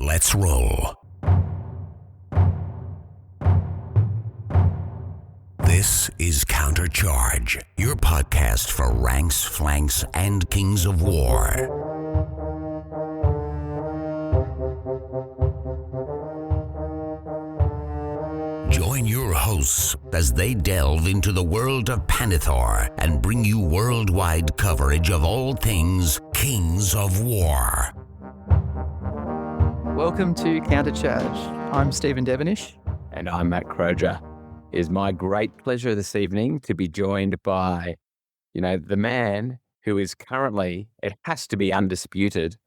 Let's roll. This is Countercharge, your podcast for ranks, flanks, and kings of war. Join your hosts as they delve into the world of Panithor and bring you worldwide coverage of all things Kings of War. Welcome to Countercharge. I'm Stephen Devenish. And I'm Matt Croger. It is my great pleasure this evening to be joined by, the man who is currently, it has to be undisputed,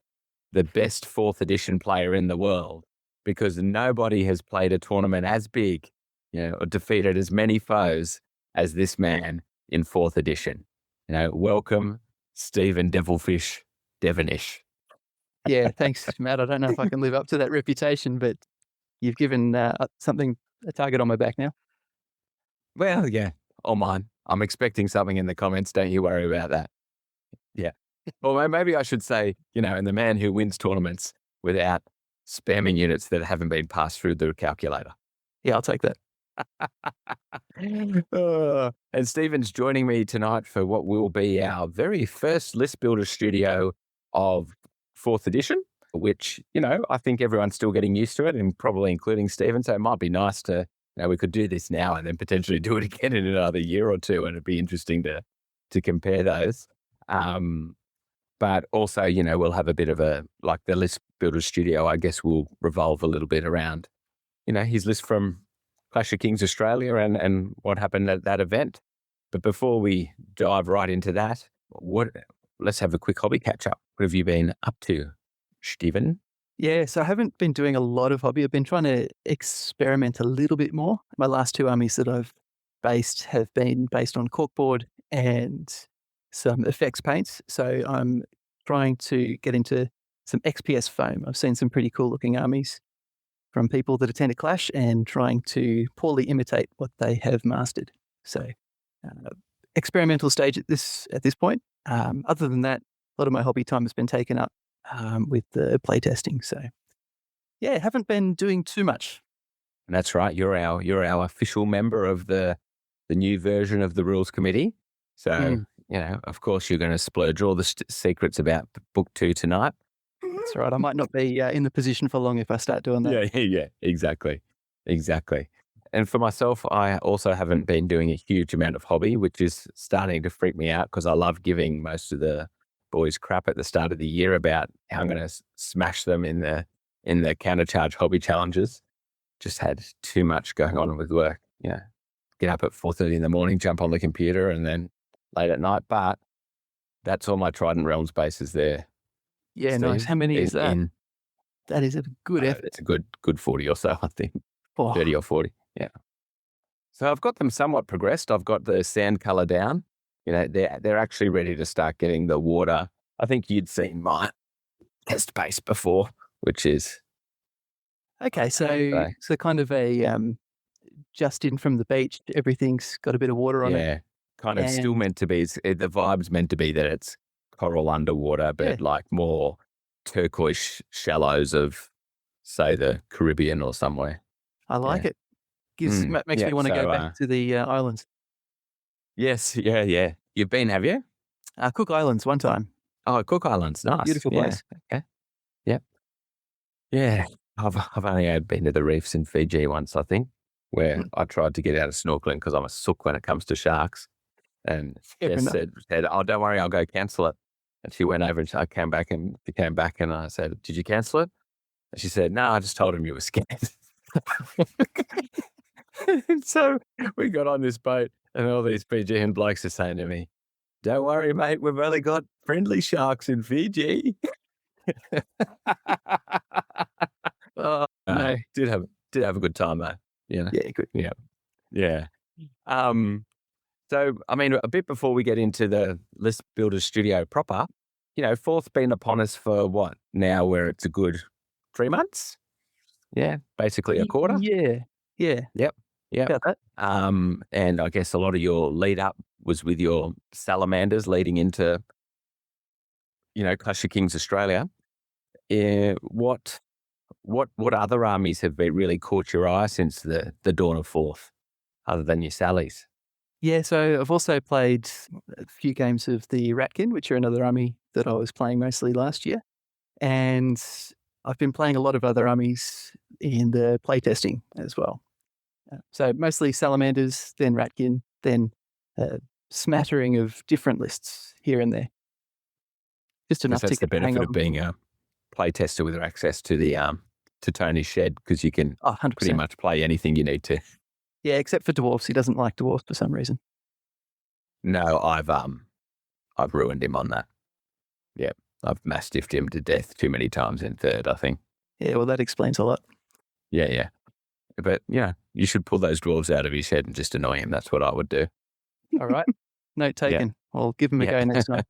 the best 4th edition player in the world, because nobody has played a tournament as big, or defeated as many foes as this man in 4th edition. Welcome, Stephen Devilfish Devenish. Yeah, thanks, Matt. I don't know if I can live up to that reputation, but you've given a target on my back now. Well, yeah, all mine. I'm expecting something in the comments. Don't you worry about that. Yeah. Or maybe I should say, and the man who wins tournaments without spamming units that haven't been passed through the calculator. Yeah, I'll take that. And Stephen's joining me tonight for what will be our very first List Builder studio of 4th edition, which, I think everyone's still getting used to it, and probably including Stephen. So it might be nice to, we could do this now and then potentially do it again in another year or two. And it'd be interesting to compare those. But also, we'll have a bit of the List Builder studio, I guess, will revolve a little bit around, his list from Clash of Kings Australia and what happened at that event. But before we dive right into that, let's have a quick hobby catch up. What have you been up to, Stephen? Yeah, so I haven't been doing a lot of hobby. I've been trying to experiment a little bit more. My last 2 armies that I've based have been based on corkboard and some effects paints. So I'm trying to get into some XPS foam. I've seen some pretty cool looking armies from people that attend a clash and trying to poorly imitate what they have mastered. So experimental stage at this point. Other than that, a lot of my hobby time has been taken up with the playtesting. So yeah, haven't been doing too much. And that's right. You're our official member of the new version of the rules committee. So, of course, you're going to splurge all the secrets about book 2 tonight. That's right. I might not be in the position for long if I start doing that. Yeah, exactly. And for myself, I also haven't been doing a huge amount of hobby, which is starting to freak me out because I love giving most of the boys crap at the start of the year about how I'm going to smash them in the Countercharge hobby challenges. Just had too much going on with work. Get up at 4:30 in the morning, jump on the computer, and then late at night. But that's all my Trident Realms bases there. Yeah, Steve, nice. How many is that? That is a good effort. It's a good 40 or so, I think. 30 or 40. Yeah. So I've got them somewhat progressed. I've got the sand color down. They're actually ready to start getting the water. I think you'd seen my test base before, which is okay. So kind of a just in from the beach. Everything's got a bit of water on it. Yeah, kind of still meant to be. The vibe's meant to be that it's coral underwater, but like more turquoise shallows of, say, the Caribbean or somewhere. I like it. Makes me want to go back to the islands. Yes, yeah. You've been, have you? Cook Islands one time. Oh, Cook Islands, nice. Beautiful place. Okay. Yep. Yeah. I've only been to the reefs in Fiji once, I think, where I tried to get out of snorkeling because I'm a sook when it comes to sharks. And Jess said, "Oh, don't worry, I'll go cancel it." And she went over and she came back and I said, "Did you cancel it?" And she said, "No, I just told him you were scared." So we got on this boat and all these Fijian blokes are saying to me, "Don't worry, mate, we've only got friendly sharks in Fiji." No. Did have a good time though. Yeah, good. Yeah. So, I mean, a bit before we get into the List Builder studio proper, 4th's been upon us for what now, where it's a good 3 months? Yeah, basically a quarter. Yeah. Yep. About that. And I guess a lot of your lead up was with your salamanders leading into, Clash of Kings Australia. What What other armies have been really caught your eye since the dawn of Fourth, other than your Sallies? Yeah, so I've also played a few games of the Ratkin, which are another army that I was playing mostly last year. And I've been playing a lot of other armies in the playtesting as well. So mostly Salamanders, then Ratkin, then a smattering of different lists here and there. Just enough That's to the get the hang benefit of of being a playtester with access to the to Tony's shed, because you can 100%. pretty much play anything you need to. Yeah, except for dwarves. He doesn't like dwarves for some reason. No, I've ruined him on that. Yeah, I've mastiffed him to death too many times in third, I think. Yeah, well, that explains a lot. Yeah. But, you should pull those dwarves out of his head and just annoy him. That's what I would do. All right. Note taken. I'll give him a go next time.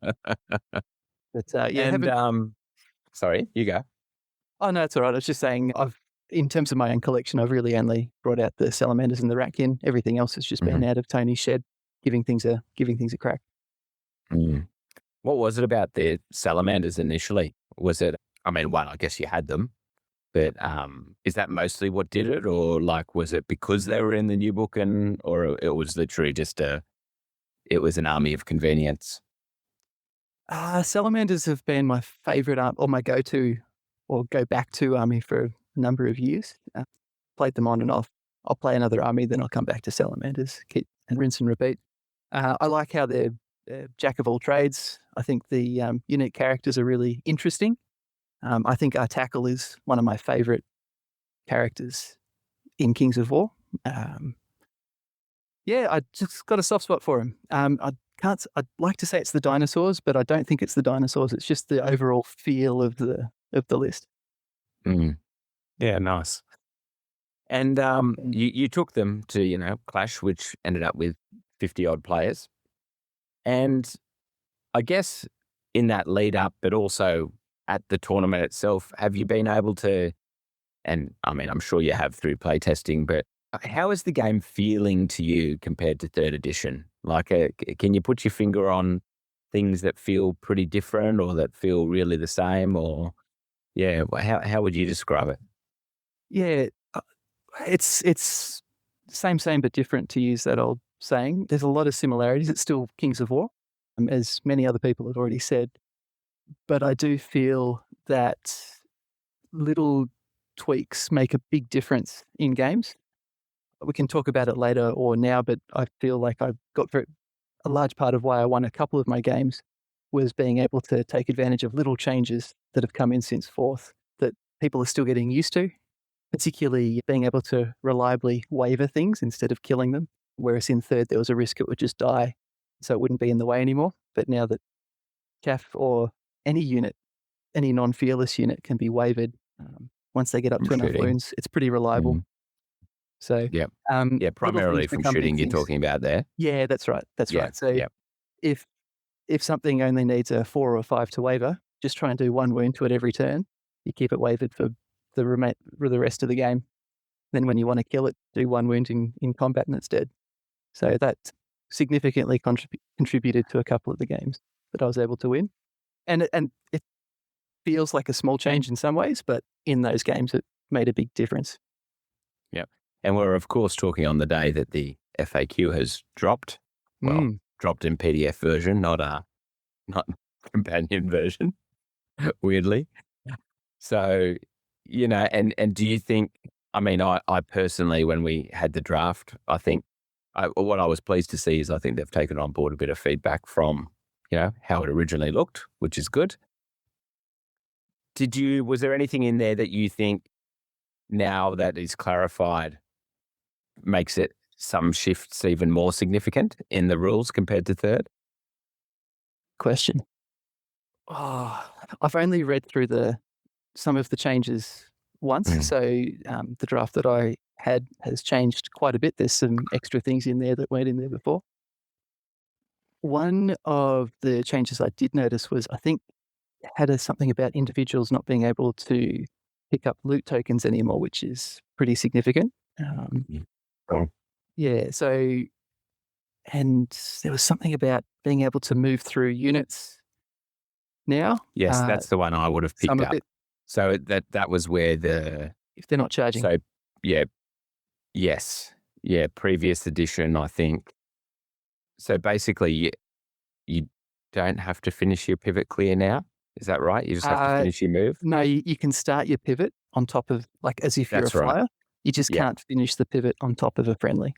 But sorry, you go. Oh, no, it's all right. I was just saying, in terms of my own collection, I've really only brought out the Salamanders and the Ratkin. Everything else has just been out of Tony's shed, giving things a crack. Mm. What was it about the Salamanders initially? Was it, I guess you had them, but is that mostly what did it? Or was it because they were in the new book, or it was literally just it was an army of convenience? Salamanders have been my favourite or my go-to or go-back-to army for a number of years. Played them on and off. I'll play another army, then I'll come back to Salamanders, keep and rinse and repeat. I like how they're jack of all trades. I think the unique characters are really interesting. I think our tackle is one of my favourite characters in Kings of War. I just got a soft spot for him. I'd like to say it's the dinosaurs, but I don't think it's the dinosaurs. It's just the overall feel of the list. Mm. Yeah, nice. And you took them to, Clash, which ended up with 50-odd players. And I guess in that lead up, but also at the tournament itself, have you been able to, and I'm sure you have through playtesting, but how is the game feeling to you compared to third edition? Can you put your finger on things that feel pretty different or that feel really the same? Or, how would you describe it? Yeah, it's same but different, to use that old saying. There's a lot of similarities. It's still Kings of War, as many other people have already said. But I do feel that little tweaks make a big difference in games. We can talk about it later or now, but I feel like I've got a large part of why I won a couple of my games was being able to take advantage of little changes that have come in since fourth that people are still getting used to, particularly being able to reliably waver things instead of killing them, whereas in third there was a risk it would just die, so it wouldn't be in the way anymore. But now that CAF or any unit, any non-fearless unit can be wavered once they get up to enough wounds, it's pretty reliable. So, primarily from shooting you're talking about there. Yeah, that's right. Right. So if something only needs a 4 or 5 to waver, just try and do 1 wound to it every turn. You keep it wavered for the rest of the game. Then when you want to kill it, do 1 wound in combat and it's dead. So that significantly contributed to a couple of the games that I was able to win. And it feels like a small change in some ways, but in those games it made a big difference. Yep. And we're, of course, talking on the day that the FAQ has dropped. Well, dropped in PDF version, not companion version, weirdly. So, and do you think, I personally, when we had the draft, I think what I was pleased to see is I think they've taken on board a bit of feedback from, how it originally looked, which is good. Was there anything in there that you think now that is clarified makes it some shifts even more significant in the rules compared to third? Question. I've only read through some of the changes once, so the draft that I had has changed quite a bit. There's some extra things in there that weren't in there before. One of the changes I did notice was, I think, had something about individuals not being able to pick up loot tokens anymore, which is pretty significant. Yeah, so, and there was something about being able to move through units now. Yes, that's the one I would have picked up. So that was where the if they're not charging. so yeah yes yeah previous edition, I think. So basically, you don't have to finish your pivot clear now. Is that right? You just have to finish your move. No, you can start your pivot on top of, like, as if you're a That's right. flyer. You just Yeah. can't finish the pivot on top of a friendly.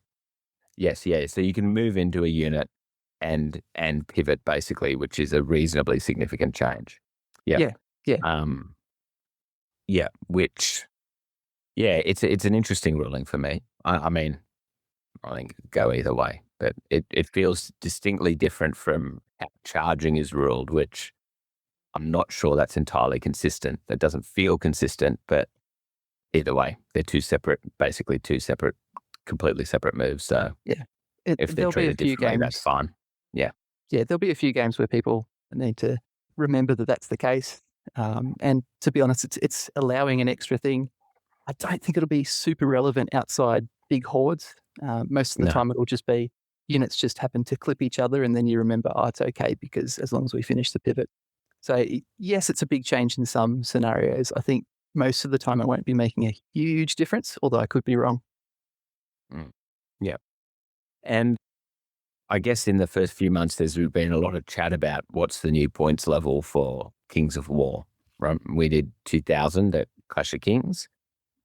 Yes, yeah. So you can move into a unit and pivot basically, which is a reasonably significant change. Yeah. Yeah. Yeah. Which, yeah, it's an interesting ruling for me. I mean, I think it could go either way, but it feels distinctly different from how charging is ruled, which I'm not sure that's entirely consistent. That doesn't feel consistent, but either way, they're basically two separate, completely separate moves. So if they're There'll be a treated few differently, that's games. fine. Yeah. Yeah, there'll be a few games where people need to remember that that's the case. And to be honest, it's allowing an extra thing. I don't think it'll be super relevant outside big hordes. Most of the No. time, it'll just be units just happen to clip each other, and then you remember, oh, it's okay because as long as we finish the pivot. So yes, it's a big change in some scenarios. I think most of the time it won't be making a huge difference, although I could be wrong. Yeah. And I guess in the first few months, there's been a lot of chat about what's the new points level for Kings of War. Right? We did 2000 at Clash of Kings,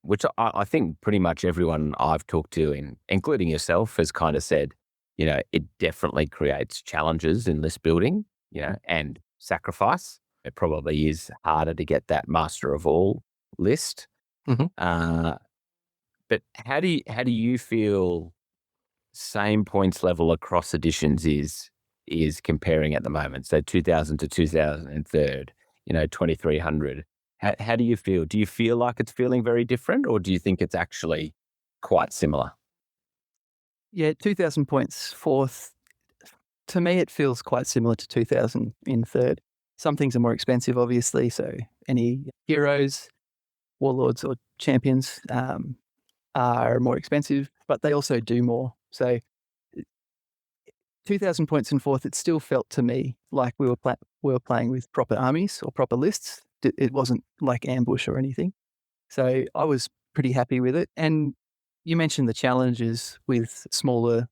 which I think pretty much everyone I've talked to, including yourself, has kind of said, it definitely creates challenges in list building, and sacrifice. It probably is harder to get that Master of All list. Mhm. But how do you feel same points level across editions is comparing at the moment? So 2000 to 2003, 2300. How do you feel? Do you feel like it's feeling very different, or do you think it's actually quite similar? Yeah, 2,000 points fourth. To me, it feels quite similar to 2,000 in third. Some things are more expensive, obviously. So any heroes, warlords, or champions are more expensive, but they also do more. So 2,000 points in fourth, it still felt to me like we were playing with proper armies or proper lists. It wasn't like ambush or anything. So I was pretty happy with it. And you mentioned the challenges with smaller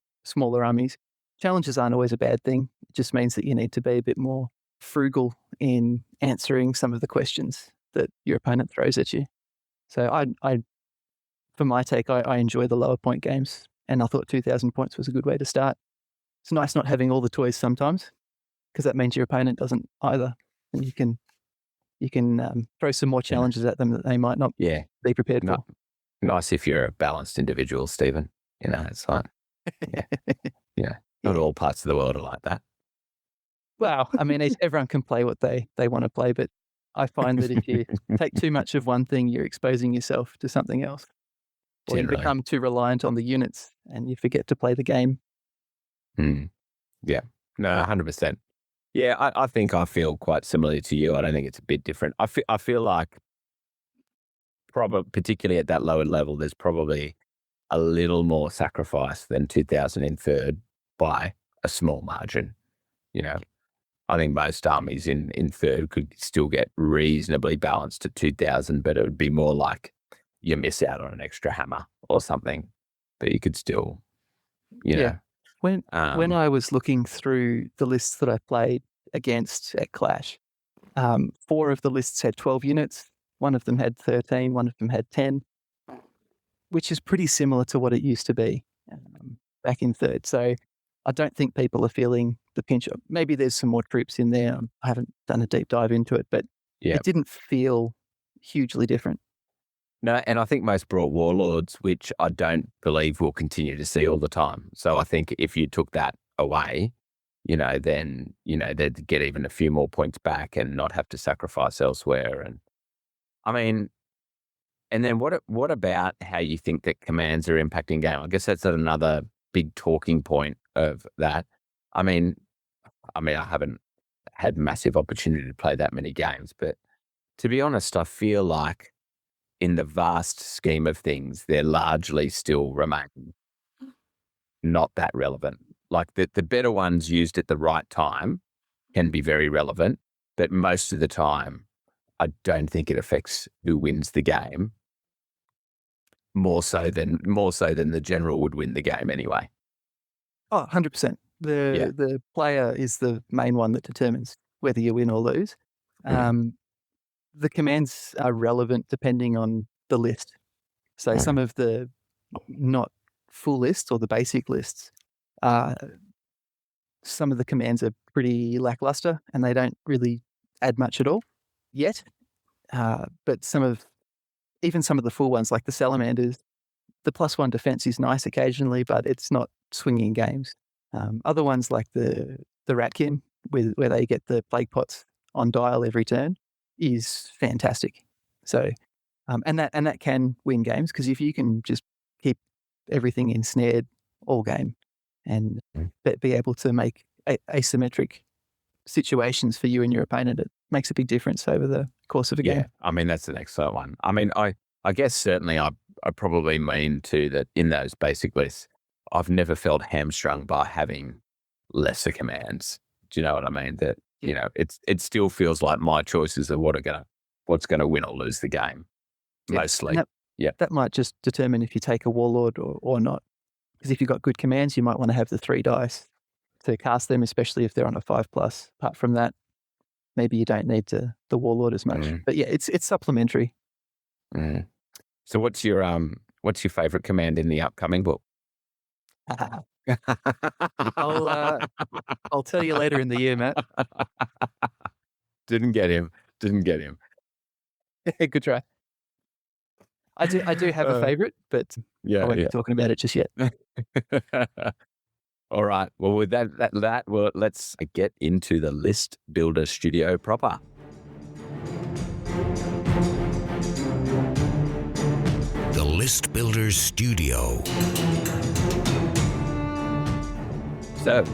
armies. Challenges aren't always a bad thing. It just means that you need to be a bit more frugal in answering some of the questions that your opponent throws at you. So I for my take, I enjoy the lower point games, and I thought 2,000 points was a good way to start. It's nice not having all the toys sometimes, because that means your opponent doesn't either, and you can throw some more challenges at them that they might not be prepared for. Nice if you're a balanced individual, Stephen. It's like, not all parts of the world are like that. Well, I mean, everyone can play what they want to play, but I find that if you take too much of one thing, you're exposing yourself to something else. Or you become too reliant on the units and you forget to play the game. Yeah. No, 100%. Yeah, I think I feel quite similarly to you. I don't think it's a bit different. I feel like particularly at that lower level, there's probably a little more sacrifice than 2000 in third by a small margin. I think most armies in third could still get reasonably balanced at 2000, but it would be more like you miss out on an extra hammer or something, but you could still, When I was looking through the lists that I played against at Clash, 4 of the lists had 12 units. One of them had 13. One of them had 10, which is pretty similar to what it used to be back in third. So I don't think people are feeling the pinch. Maybe there's some more troops in there. I haven't done a deep dive into it, but it didn't feel hugely different. No, and I think most brought warlords, which I don't believe we'll continue to see all the time. So I think if you took that away, then, they'd get even a few more points back and not have to sacrifice elsewhere. And I mean, and then what about how you think that commands are impacting game? I guess that's another big talking point of that. I mean, I haven't had massive opportunity to play that many games, but to be honest, I feel like in the vast scheme of things, they're largely still remain not that relevant. Like the better ones used at the right time can be very relevant, but most of the time, I don't think it affects who wins the game more so than the general would win the game anyway. Oh, 100%. The player is the main one that determines whether you win or lose. The commands are relevant depending on the list. So some of the not full lists or the basic lists, some of the commands are pretty lackluster and they don't really add much at all yet. But even some of the full ones, like the salamanders, the +1 defense is nice occasionally, but it's not swinging games. Other ones like the ratkin, where they get the plague pots on dial every turn, is fantastic. So, and that can win games, because if you can just keep everything ensnared all game and be able to make asymmetric situations for you and your opponent, it makes a big difference over the course of a game. I mean, that's an excellent one. I mean, I guess certainly I probably mean too that in those basic lists, I've never felt hamstrung by having lesser commands. Do you know what I mean? That, you know, it still feels like my choices are what's going to win or lose the game, mostly. That might just determine if you take a warlord or not. Because if you've got good commands, you might want to have the 3 dice to cast them, especially if they're on a 5+. Apart from that, maybe you don't need the warlord as much. But yeah, it's supplementary. So what's your favorite command in the upcoming book? I'll tell you later in the year, Matt. Didn't get him. Good try. I do have a favorite, but I won't be talking about it just yet. All right. Well, with that, well, let's get into the List Builder Studio proper. The List Builder Studio. So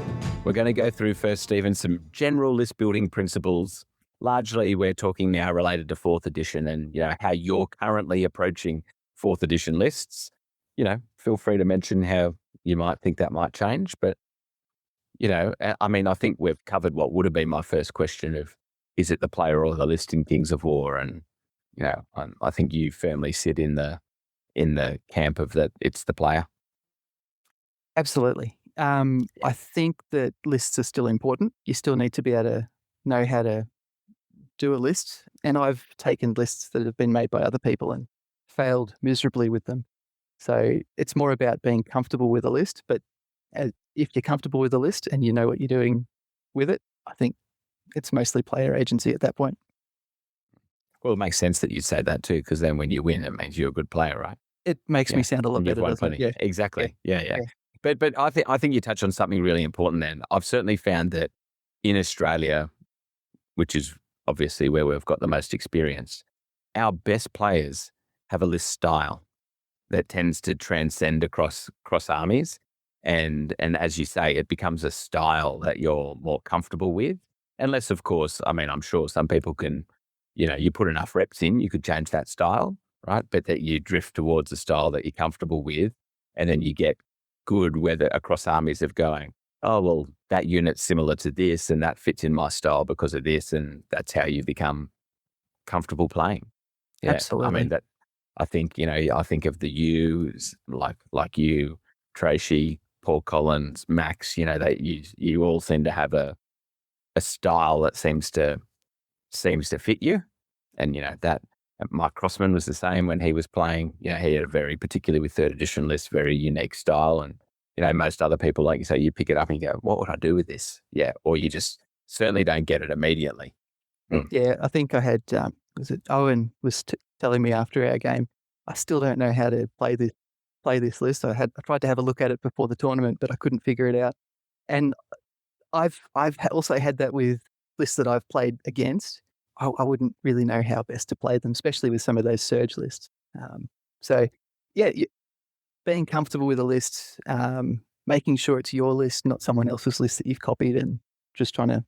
we're going to go through first, Stephen, some general list building principles. Largely, we're talking now related to 4th edition and, you know, how you're currently approaching 4th edition lists. You know, feel free to mention how you might think that might change. But, you know, I mean, I think we've covered what would have been my first question of, is it the player or the list in Kings of War? And, you know, I think you firmly sit in the camp of that it's the player. Absolutely. I think that lists are still important. You still need to be able to know how to do a list. And I've taken lists that have been made by other people and failed miserably with them. So it's more about being comfortable with a list. But if you're comfortable with a list and you know what you're doing with it, I think it's mostly player agency at that point. Well, it makes sense that you say that too, because then when you win, it means you're a good player, right? It makes me sound a lot better, doesn't it? Yeah, exactly. Yeah. But I think you touched on something really important then. I've certainly found that in Australia, which is obviously where we've got the most experience, our best players have a list style that tends to transcend across armies. And as you say, it becomes a style that you're more comfortable with. Unless, of course, I mean, I'm sure some people can, you know, you put enough reps in, you could change that style, right? But that you drift towards a style that you're comfortable with, and then you get good weather across armies of going, oh, well, that unit's similar to this and that fits in my style because of this. And that's how you become comfortable playing. Yeah. Absolutely. I mean, I think, you know, I think of the U's like you, Tracy, Paul Collins, Max, you know, you all seem to have a style that seems to fit you. And, you know, that Mike Crossman was the same when he was playing. You know, he had a very, particularly with 3rd edition lists, very unique style. And, you know, most other people, like you say, you pick it up and you go, what would I do with this? Yeah. Or you just certainly don't get it immediately. Yeah. I think I had, Owen was telling me after our game, I still don't know how to play this list. I tried to have a look at it before the tournament, but I couldn't figure it out. And I've also had that with lists that I've played against. I wouldn't really know how best to play them, especially with some of those surge lists. So, yeah, being comfortable with a list, making sure it's your list, not someone else's list that you've copied, and just trying to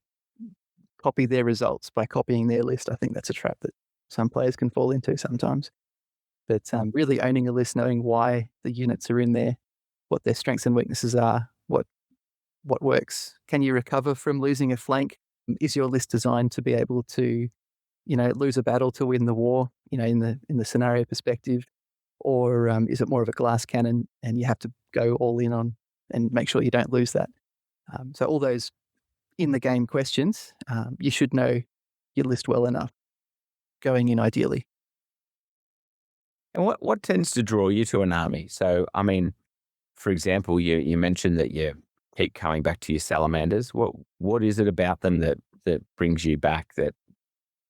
copy their results by copying their list. I think that's a trap that some players can fall into sometimes. But really owning a list, knowing why the units are in there, what their strengths and weaknesses are, what works. Can you recover from losing a flank? Is your list designed to be able to lose a battle to win the war, in the scenario perspective? Or is it more of a glass cannon and you have to go all in on and make sure you don't lose that? So all those in the game questions, you should know your list well enough going in ideally. And what tends to draw you to an army? So, I mean, for example, you mentioned that you keep coming back to your salamanders. What is it about them that brings you back, that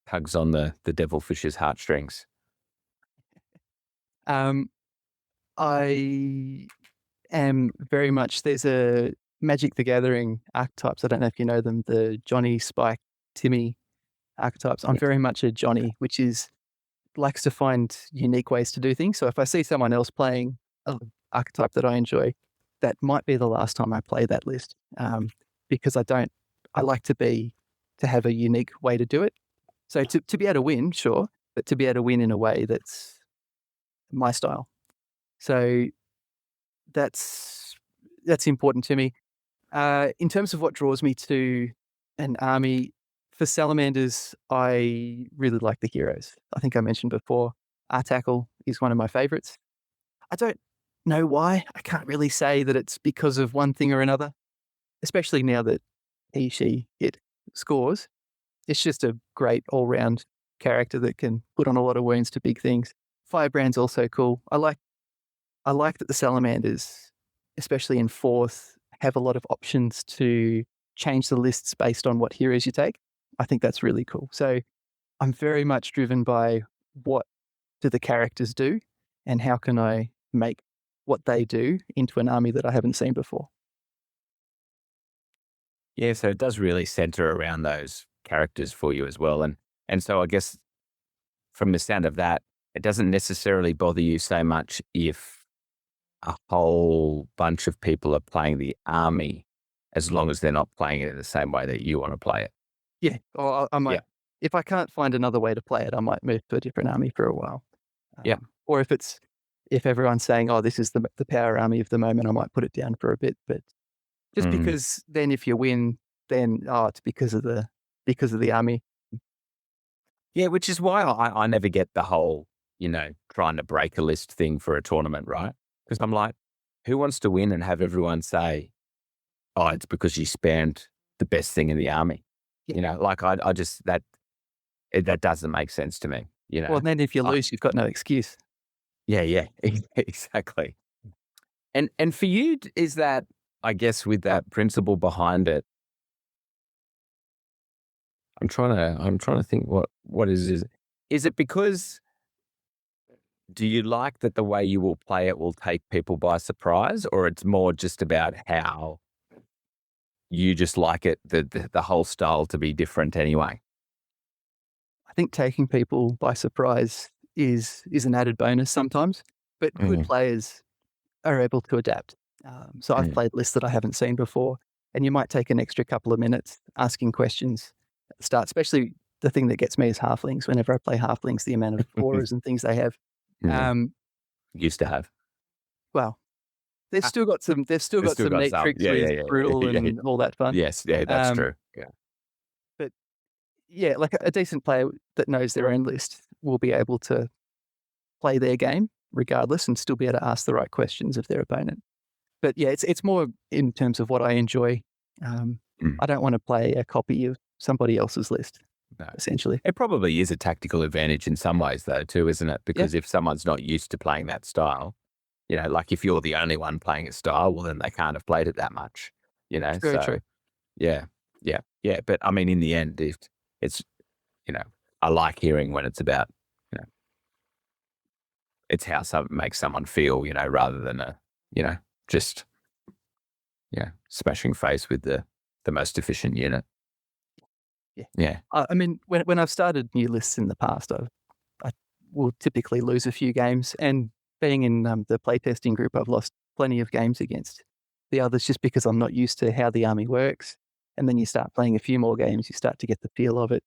tugs on the devilfish's heartstrings? Um, I am very much, there's a Magic the Gathering archetypes. I don't know if you know them, the Johnny, Spike, Timmy archetypes. I'm Yeah. very much a Johnny, which likes to find unique ways to do things. So if I see someone else playing an archetype that I enjoy, that might be the last time I play that list, because I like to have a unique way to do it. So to be able to win, sure, but to be able to win in a way that's my style. So that's important to me. In terms of what draws me to an army, for salamanders, I really like the heroes. I think I mentioned before, Artackle is one of my favorites. I don't know why. I can't really say that it's because of one thing or another, especially now that it scores. It's just a great all-round character that can put on a lot of wounds to big things. Firebrand's also cool. I like that the salamanders, especially in fourth, have a lot of options to change the lists based on what heroes you take. I think that's really cool. So I'm very much driven by what do the characters do and how can I make what they do into an army that I haven't seen before. Yeah, so it does really center around those characters for you as well. And so I guess from the sound of that, it doesn't necessarily bother you so much if a whole bunch of people are playing the army, as long as they're not playing it in the same way that you want to play it. Yeah, or I might, if I can't find another way to play it, I might move to a different army for a while. Yeah. Or if everyone's saying, oh, this is the power army of the moment, I might put it down for a bit. But just because then if you win, then it's because of the army. Yeah, which is why I never get the whole, trying to break a list thing for a tournament, right? Because I'm like, who wants to win and have everyone say, oh, it's because you spammed the best thing in the army? Yeah. I just, that doesn't make sense to me, Well, then if you lose, you've got no excuse. Yeah, exactly. And for you, is that, I guess, with that principle behind it, I'm trying to think what is it because do you like that the way you will play it will take people by surprise, or it's more just about how you just like it, the whole style to be different anyway? I think taking people by surprise is an added bonus sometimes, but good players are able to adapt. So I've played lists that I haven't seen before, and you might take an extra couple of minutes asking questions at the start, especially the thing that gets me is halflings. Whenever I play halflings, the amount of auras and things they have. Used to have. Well, they've still got some neat tricks with brutal and all that fun. Yes, yeah, that's true. Yeah. But yeah, like a decent player that knows their own list will be able to play their game regardless and still be able to ask the right questions of their opponent. But yeah, it's more in terms of what I enjoy. I don't want to play a copy of somebody else's list, essentially. It probably is a tactical advantage in some ways, though, too, isn't it? Because if someone's not used to playing that style, like if you're the only one playing a style, well, then they can't have played it that much, Very true. Yeah. But I mean, in the end, if it's, I like hearing when it's about, it's how something makes someone feel, rather than just, smashing face with the most efficient unit. Yeah. I mean, when I've started new lists in the past, I will typically lose a few games, and being in the playtesting group, I've lost plenty of games against the others just because I'm not used to how the army works. And then you start playing a few more games, you start to get the feel of it.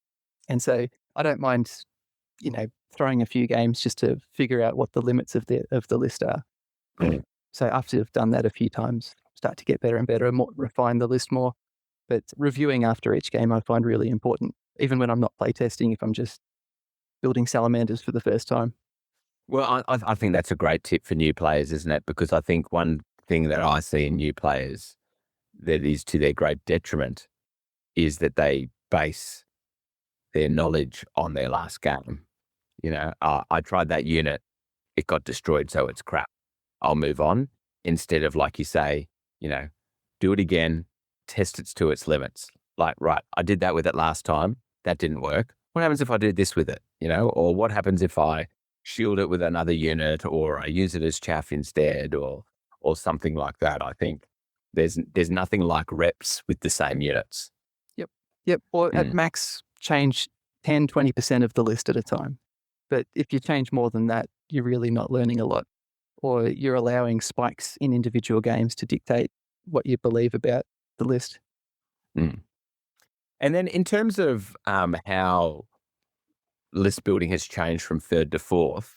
And so I don't mind, throwing a few games just to figure out what the limits of the list are. So after I've done that a few times, start to get better and better and refine the list more. But reviewing after each game I find really important. Even when I'm not playtesting, if I'm just building salamanders for the first time. Well, I think that's a great tip for new players, isn't it? Because I think one thing that I see in new players that is to their great detriment is that they base their knowledge on their last game. I tried that unit, it got destroyed, so it's crap. I'll move on. Instead of, like you say, do it again, test it to its limits. Like, right, I did that with it last time. That didn't work. What happens if I do this with it? Or what happens if I shield it with another unit, or I use it as chaff instead, or something like that? I think there's nothing like reps with the same units. Yep. Or at max, change 10, 20% of the list at a time. But if you change more than that, you're really not learning a lot, or you're allowing spikes in individual games to dictate what you believe about the list. And then in terms of how list building has changed from third to fourth,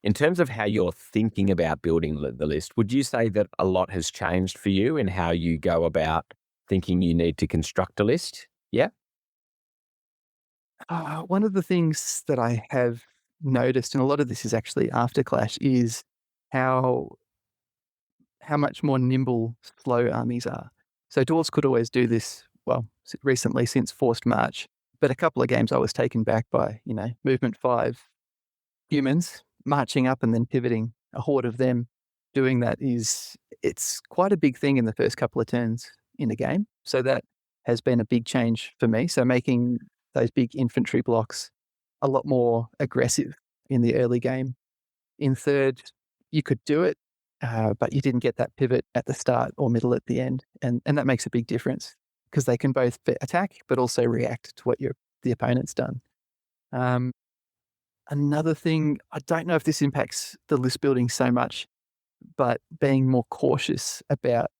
in terms of how you're thinking about building the list, would you say that a lot has changed for you in how you go about thinking you need to construct a list? Yeah. One of the things that I have noticed, and a lot of this is actually after Clash, is how much more nimble slow armies are. So dwarves could always do this, well, recently since Forced March, but a couple of games I was taken back by, movement 5 humans marching up and then pivoting, a horde of them doing that it's quite a big thing in the first couple of turns in a game. So that has been a big change for me. So making those big infantry blocks a lot more aggressive in the early game. In third, you could do it, but you didn't get that pivot at the start or middle at the end. And that makes a big difference because they can both attack but also react to what the opponent's done. Another thing, I don't know if this impacts the list building so much, but being more cautious about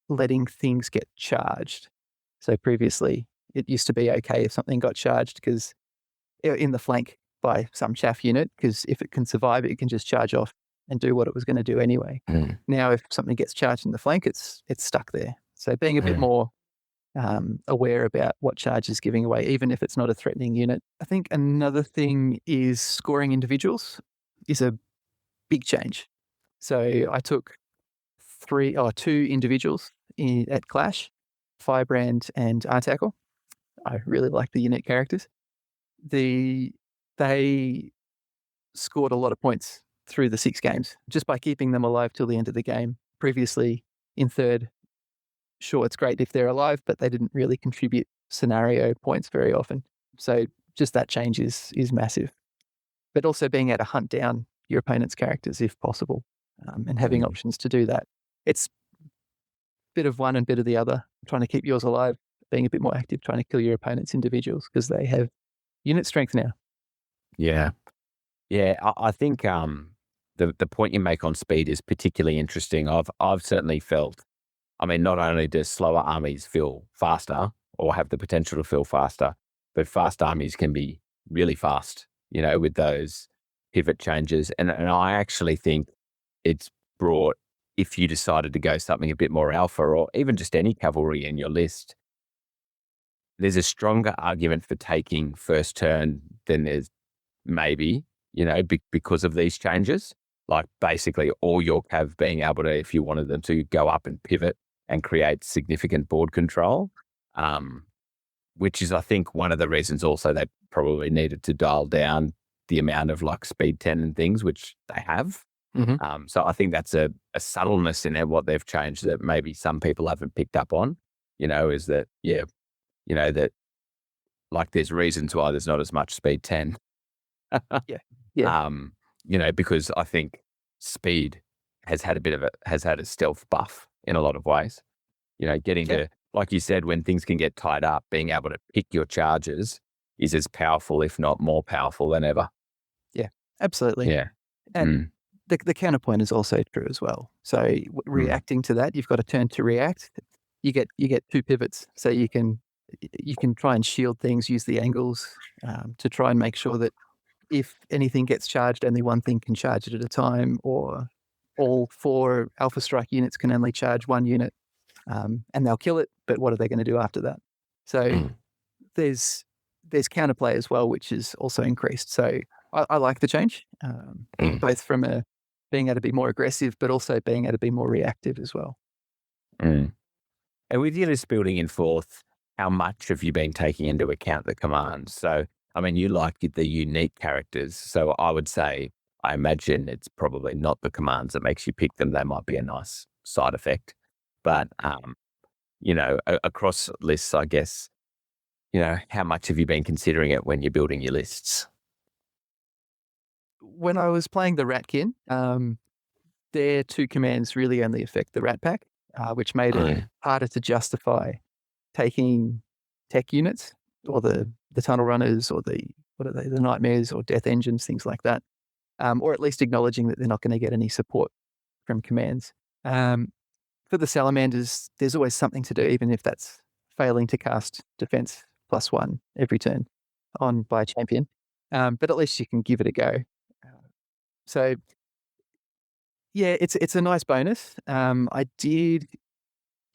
letting things get charged. So previously, it used to be okay if something got charged because in the flank by some chaff unit, because if it can survive, it can just charge off and do what it was going to do anyway. Now, if something gets charged in the flank, it's stuck there. So being a bit more aware about what charge is giving away, even if it's not a threatening unit. I think another thing is scoring individuals is a big change. So I took 2 individuals at Clash, Firebrand and Artackle. I really like the unit characters. They scored a lot of points through the 6 games just by keeping them alive till the end of the game. Previously, in third, sure, it's great if they're alive, but they didn't really contribute scenario points very often. So just that change is massive. But also being able to hunt down your opponent's characters if possible, and having options to do that. It's a bit of one and bit of the other, trying to keep yours alive, being a bit more active, trying to kill your opponent's individuals because they have unit strength now. Yeah. I think the point you make on speed is particularly interesting. I've certainly felt, not only do slower armies feel faster or have the potential to feel faster, but fast armies can be really fast, with those pivot changes. And I actually think it's brought, if you decided to go something a bit more alpha or even just any cavalry in your list, there's a stronger argument for taking first turn than there's maybe, because of these changes. Like basically all your cav being able to, if you wanted them to, go up and pivot and create significant board control, which is, I think, one of the reasons also they probably needed to dial down the amount of like speed 10 and things, which they have. So I think that's a subtleness in what they've changed that maybe some people haven't picked up on, is that, that like there's reasons why there's not as much speed 10. Because I think speed has had a stealth buff in a lot of ways. Getting to, like you said, when things can get tied up, being able to pick your charges is as powerful, if not more powerful than ever. Yeah, absolutely. Yeah. And the counterpoint is also true as well. So reacting to that, you've got a turn to react. You get 2 pivots, so you can try and shield things, use the angles to try and make sure that if anything gets charged, only one thing can charge it at a time, or all 4 Alpha Strike units can only charge 1 unit, and they'll kill it, but what are they going to do after that? So there's counterplay as well, which is also increased. So I like the change, Mm. both from being able to be more aggressive, but also being able to be more reactive as well. Mm. And with your list building in fourth, how much have you been taking into account the commands? So, I mean, you like the unique characters. So I would say, I imagine it's probably not the commands that makes you pick them. They might be a nice side effect. But, across lists, I guess, how much have you been considering it when you're building your lists? When I was playing the Ratkin, their two commands really only affect the Rat Pack, which made it Mm. harder to justify taking tech units or the tunnel runners or what are they, the nightmares or death engines, things like that, or at least acknowledging that they're not going to get any support from commands. For the salamanders, there's always something to do, even if that's failing to cast defense +1 every turn on by a champion. But at least you can give it a go. So yeah, it's a nice bonus. I did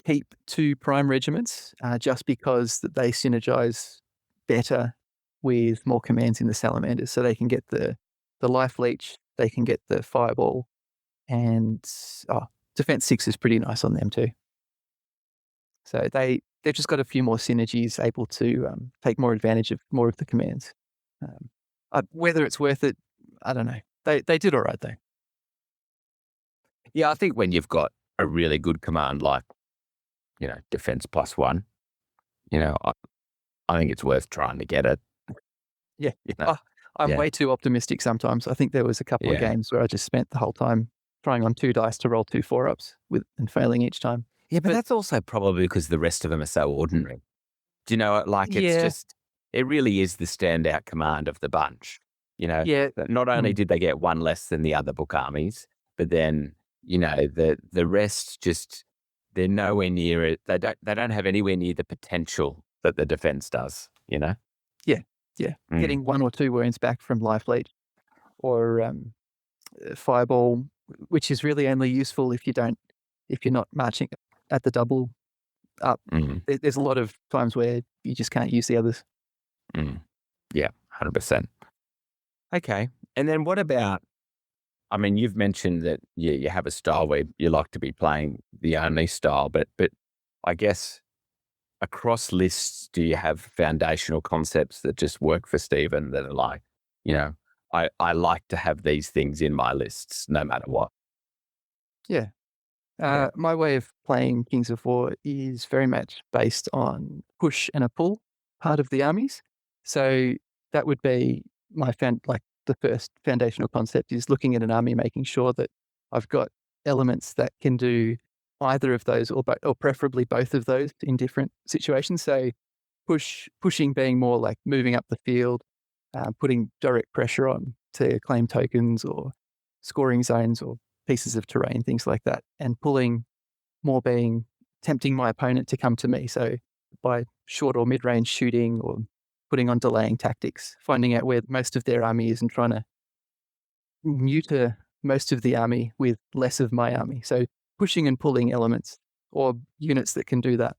keep 2 prime regiments, just because that they synergize better with more commands in the salamanders. So they can get the life leech, they can get the fireball, and defense 6 is pretty nice on them too. So they've just got a few more synergies, able to take more advantage of more of the commands. Whether it's worth it, I don't know. They did all right though. Yeah, I think when you've got a really good command like, defense +1, I think it's worth trying to get it. Yeah. You know? Oh, I'm Yeah. way too optimistic sometimes. I think there was a couple of Yeah. games where I just spent the whole time trying on 2 dice to roll 2 4-ups and failing each time. Yeah, but But- that's also probably because the rest of them are so ordinary. Do you know, like it's Yeah. just, it really is the standout command of the bunch. Yeah. That not only did they get one less than the other book armies, but then, the rest just, they're nowhere near it. They don't have anywhere near the potential that the defense does, Yeah. Mm. Getting 1 or 2 wounds back from life leech or fireball, which is really only useful if you're not marching at the double up. Mm. There's a lot of times where you just can't use the others. Yeah, 100%. Okay. And then what about, I mean, you've mentioned that you have a style where you like to be playing the only style, but I guess across lists, do you have foundational concepts that just work for Stephen that are like, I like to have these things in my lists no matter what? Yeah. Yeah. My way of playing Kings of War is very much based on push and a pull part of the armies. So that would be the first foundational concept is looking at an army, making sure that I've got elements that can do either of those or preferably both of those in different situations. So pushing being more like moving up the field, putting direct pressure on to claim tokens or scoring zones or pieces of terrain, things like that. And pulling more being tempting my opponent to come to me. So by short or mid-range shooting or putting on delaying tactics, finding out where most of their army is and trying to neuter most of the army with less of my army. So pushing and pulling elements or units that can do that.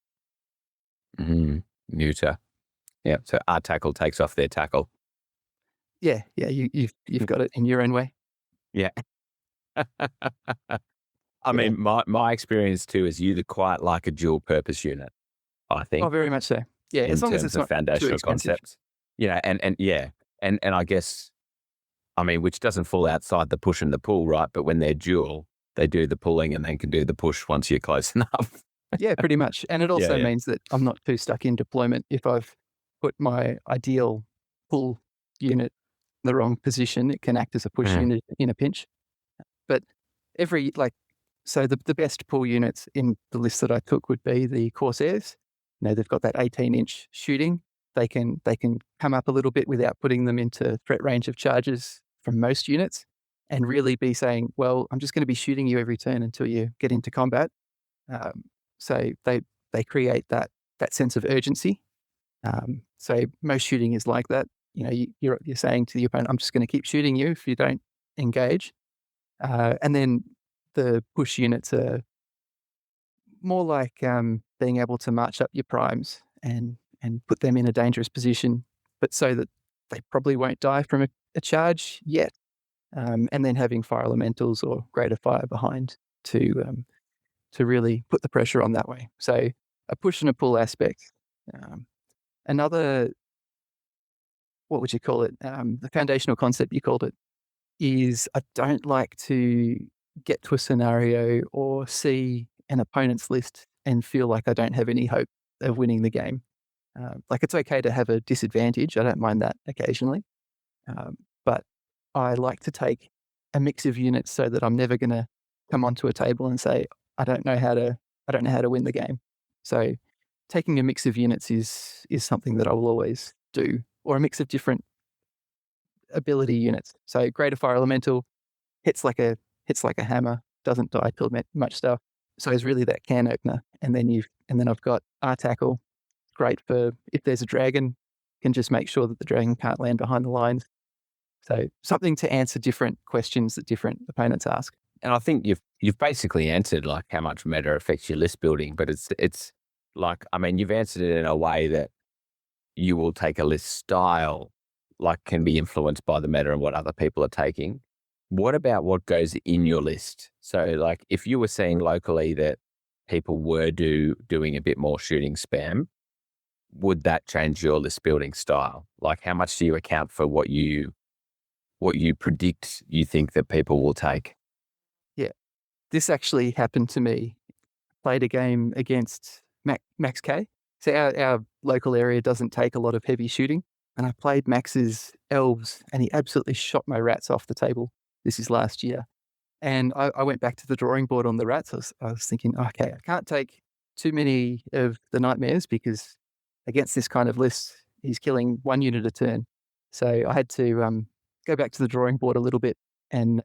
Neuter. Yeah. So our tackle takes off their tackle. Yeah, you've got it in your own way. Yeah. I mean, my experience too is you quite like a dual purpose unit, I think. Oh, very much so. Yeah, in as long terms as it's of not too foundational expensive. concepts. And yeah. And I guess, I mean, which doesn't fall outside the push and the pull, right? But when they're dual, they do the pulling and then can do the push once you're close enough. Yeah, pretty much. And it also yeah. means that I'm not too stuck in deployment if I've put my ideal pull unit in the wrong position. It can act as a push unit in a pinch. But so the best pull units in the list that I took would be the Corsairs. They've got that 18-inch shooting. They can come up a little bit without putting them into threat range of charges from most units and really be saying, well, I'm just going to be shooting you every turn until you get into combat. So they create that sense of urgency. So most shooting is like that. You're saying to the opponent, I'm just going to keep shooting you if you don't engage. And then the push units are more like being able to march up your primes and put them in a dangerous position, but so that they probably won't die from a charge yet. And then having fire elementals or greater fire behind to really put the pressure on that way. So a push and a pull aspect. Another, what would you call it? The foundational concept you called it is I don't like to get to a scenario or see an opponent's list and feel like I don't have any hope of winning the game. Like it's okay to have a disadvantage. I don't mind that occasionally. But I like to take a mix of units so that I'm never going to come onto a table and say, I don't know how to win the game. So taking a mix of units is something that I will always do, or a mix of different ability units. So greater fire elemental hits like a hammer, doesn't die till much stuff. So it's really that can opener. And then I've got R tackle, great for if there's a dragon, can just make sure that the dragon can't land behind the lines. So something to answer different questions that different opponents ask. And I think you've basically answered like how much meta affects your list building, but it's like, I mean, you've answered it in a way that you will take a list style, like can be influenced by the meta and what other people are taking. What about what goes in your list? So like if you were seeing locally that people were doing a bit more shooting spam, would that change your list building style? Like how much do you account for what you predict you think that people will take? Yeah. This actually happened to me. Played a game against Max K. So our local area doesn't take a lot of heavy shooting. And I played Max's elves and he absolutely shot my rats off the table. This is last year. And I went back to the drawing board on the rats. I was thinking, okay, I can't take too many of the nightmares because against this kind of list, he's killing one unit a turn. So I had to go back to the drawing board a little bit and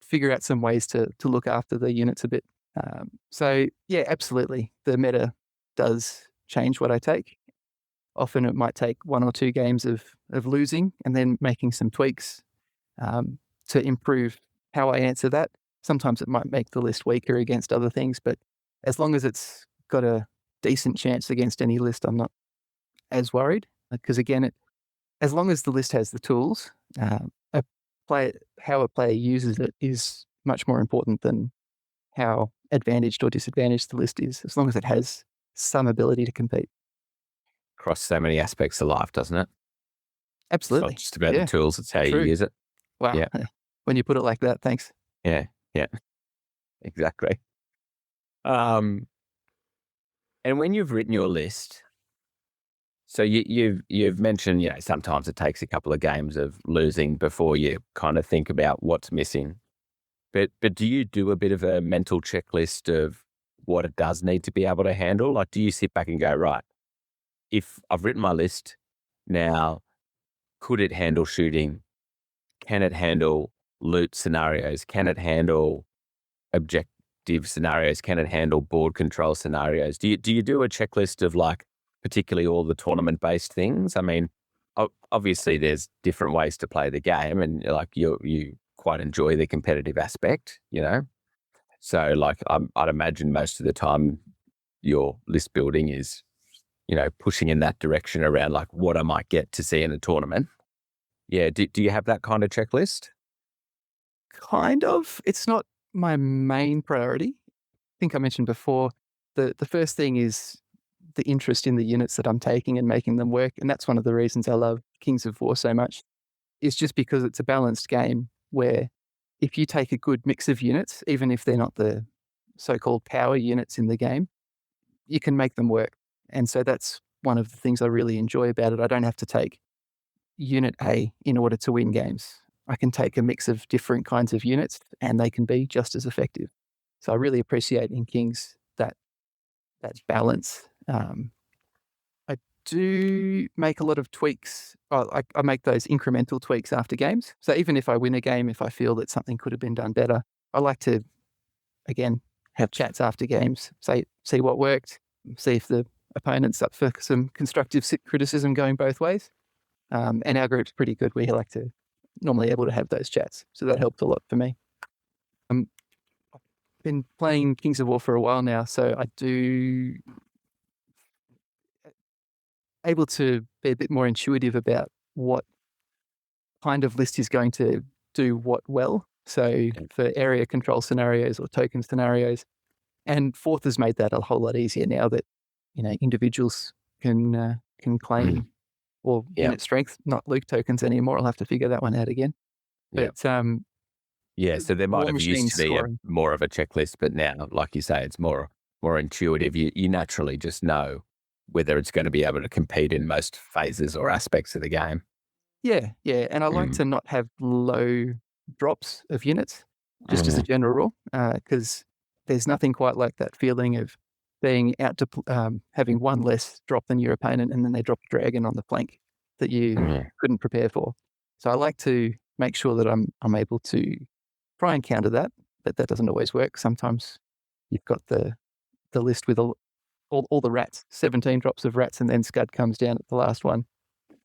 figure out some ways to look after the units a bit. So yeah, absolutely. The meta does change what I take. Often it might take 1 or 2 games of losing and then making some tweaks to improve how I answer that. Sometimes it might make the list weaker against other things, but as long as it's got a decent chance against any list, I'm not as worried. Because again, as long as the list has the tools, how a player uses it is much more important than how advantaged or disadvantaged the list is, as long as it has some ability to compete. Across so many aspects of life, doesn't it? Absolutely. It's not just about the tools, it's how True. you use it. Wow. Yeah. When you put it like that, thanks. Yeah. Exactly. And when you've written your list, so you've mentioned, sometimes it takes a couple of games of losing before you kind of think about what's missing. But do you do a bit of a mental checklist of what it does need to be able to handle? Like, do you sit back and go, right, if I've written my list now, could it handle shooting? Can it handle loot scenarios? Can it handle objective scenarios? Can it handle board control scenarios? Do you do a checklist of like particularly all the tournament-based things? I mean, obviously there's different ways to play the game, and like you quite enjoy the competitive aspect, So like I'd imagine most of the time your list building is, pushing in that direction around like what I might get to see in a tournament. Yeah. Do you have that kind of checklist? Kind of. It's not my main priority. I think I mentioned before, the first thing is the interest in the units that I'm taking and making them work. And that's one of the reasons I love Kings of War so much, is just because it's a balanced game where if you take a good mix of units, even if they're not the so-called power units in the game, you can make them work. And so that's one of the things I really enjoy about it. I don't have to take unit A in order to win games. I can take a mix of different kinds of units and they can be just as effective. So I really appreciate in Kings that balance. I do make a lot of tweaks. I make those incremental tweaks after games. So even if I win a game, if I feel that something could have been done better, I like to, again, have chats after games, see what worked, see if the opponent's up for some constructive criticism going both ways. And our group's pretty good. We like to normally able to have those chats. So that helped a lot for me. I've been playing Kings of War for a while now, so I do able to be a bit more intuitive about what kind of list is going to do what well. So for area control scenarios or token scenarios, and Fourth has made that a whole lot easier now that individuals can claim or unit strength, not Luke tokens anymore. I'll have to figure that one out again. But so there might War have used Machine to be scoring. more of a checklist, but now, like you say, it's more intuitive. You naturally just know whether it's going to be able to compete in most phases or aspects of the game. Yeah. And I like to not have low drops of units, just as a general rule, because there's nothing quite like that feeling of being out to having one less drop than your opponent, and then they drop a dragon on the flank that you couldn't prepare for. So I like to make sure that I'm able to try and counter that, but that doesn't always work. Sometimes you've got the list with all the rats, 17 drops of rats, and then Scud comes down at the last one.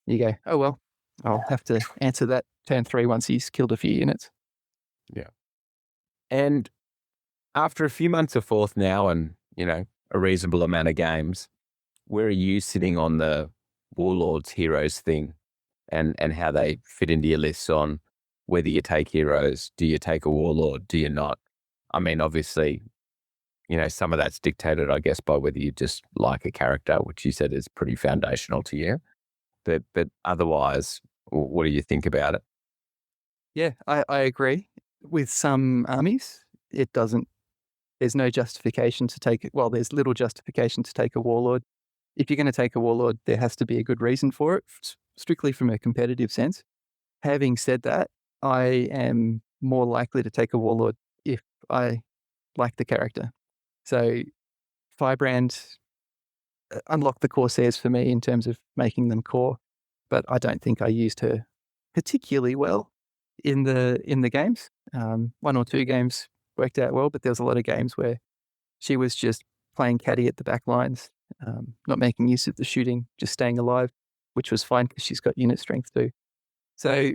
You go, oh well, I'll have to answer that turn 3 once he's killed a few units. Yeah. And after a few months of Fourth now and, a reasonable amount of games, where are you sitting on the Warlords Heroes thing and how they fit into your lists on whether you take heroes, do you take a Warlord, do you not? I mean, obviously, some of that's dictated, I guess, by whether you just like a character, which you said is pretty foundational to you. But otherwise, what do you think about it? Yeah, I agree. With some armies, it doesn't. There's no justification to take it. Well, there's little justification to take a Warlord. If you're going to take a Warlord, there has to be a good reason for it, strictly from a competitive sense. Having said that, I am more likely to take a Warlord if I like the character. So Firebrand unlocked the Corsairs for me in terms of making them core, but I don't think I used her particularly well in the games. 1 or 2 games worked out well, but there was a lot of games where she was just playing caddy at the back lines, not making use of the shooting, just staying alive, which was fine because she's got unit strength too. So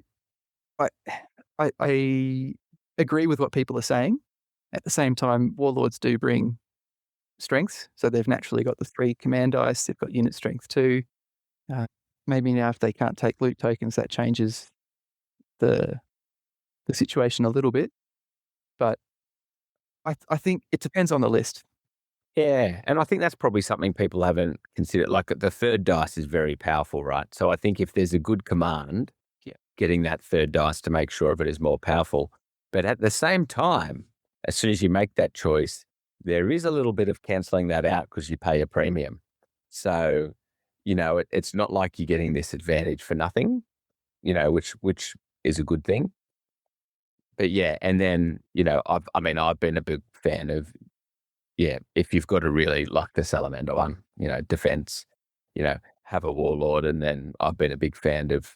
I agree with what people are saying. At the same time, Warlords do bring strengths, so they've naturally got the 3 command dice. They've got unit strength too. Maybe now if they can't take loot tokens, that changes the situation a little bit. But I think it depends on the list. Yeah, and I think that's probably something people haven't considered. Like the 3rd dice is very powerful, right? So I think if there's a good command, getting that 3rd dice to make sure of it is more powerful. But at the same time, as soon as you make that choice, there is a little bit of cancelling that out because you pay a premium. So, it's not like you're getting this advantage for nothing, which is a good thing. But yeah, and then, I've been a big fan of, if you've got a really like the Salamander one, defense, have a Warlord. And then I've been a big fan of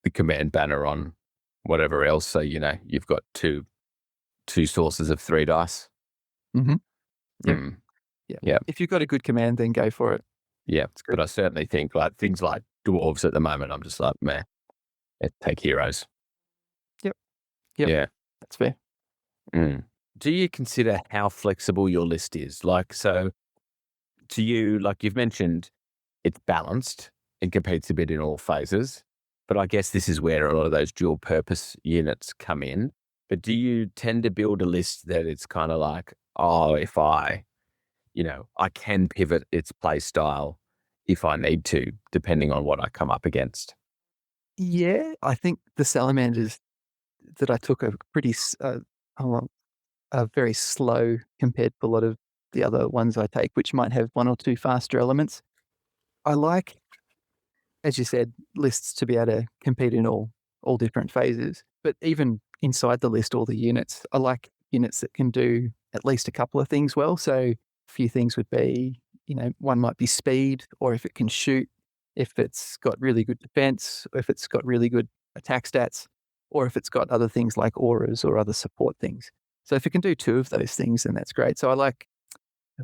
the command banner on whatever else. So, you've got two sources of 3 dice. Mm-hmm. Yeah. If you've got a good command, then go for it. Yeah. But I certainly think like things like dwarves at the moment, I'm just like, man, take heroes. Yep. Yeah. That's fair. Do you consider how flexible your list is? Like, so to you, like you've mentioned, it's balanced and competes a bit in all phases. But I guess this is where a lot of those dual purpose units come in. But do you tend to build a list that it's kind of like, if I can pivot its play style if I need to, depending on what I come up against? Yeah, I think the Salamanders that I took are pretty, very slow compared to a lot of the other ones I take, which might have 1 or 2 faster elements. I like, as you said, lists to be able to compete in all different phases. But even inside the list, all the units, I like units that can do at least a couple of things well. So a few things would be, one might be speed, or if it can shoot, if it's got really good defense, if it's got really good attack stats, or if it's got other things like auras or other support things. So if it can do 2 of those things, then that's great. So I've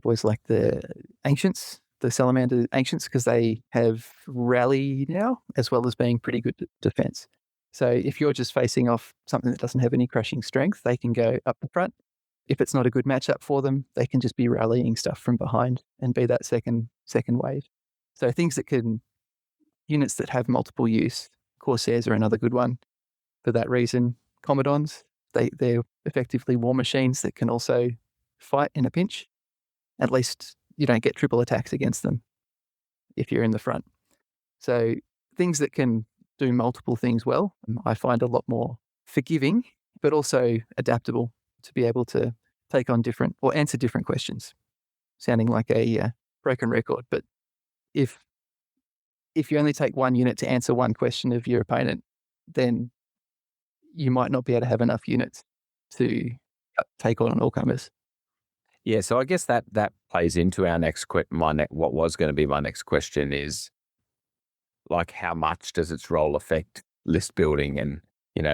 always liked the Ancients, the Salamander Ancients, because they have rally now, as well as being pretty good defense. So if you're just facing off something that doesn't have any crushing strength, they can go up the front. If it's not a good matchup for them, they can just be rallying stuff from behind and be that second wave. So units that have multiple use, Corsairs are another good one. for that reason. Commodons, they're effectively war machines that can also fight in a pinch. At least you don't get triple attacks against them if you're in the front. So things that can do multiple things well, I find a lot more forgiving, but also adaptable to be able to take on different or answer different questions. Sounding like a broken record, but if you only take one unit to answer one question of your opponent, then you might not be able to have enough units to take on all comers. Yeah, so I guess that plays into our next what was going to be my next question is, like, how much does its role affect list building? And,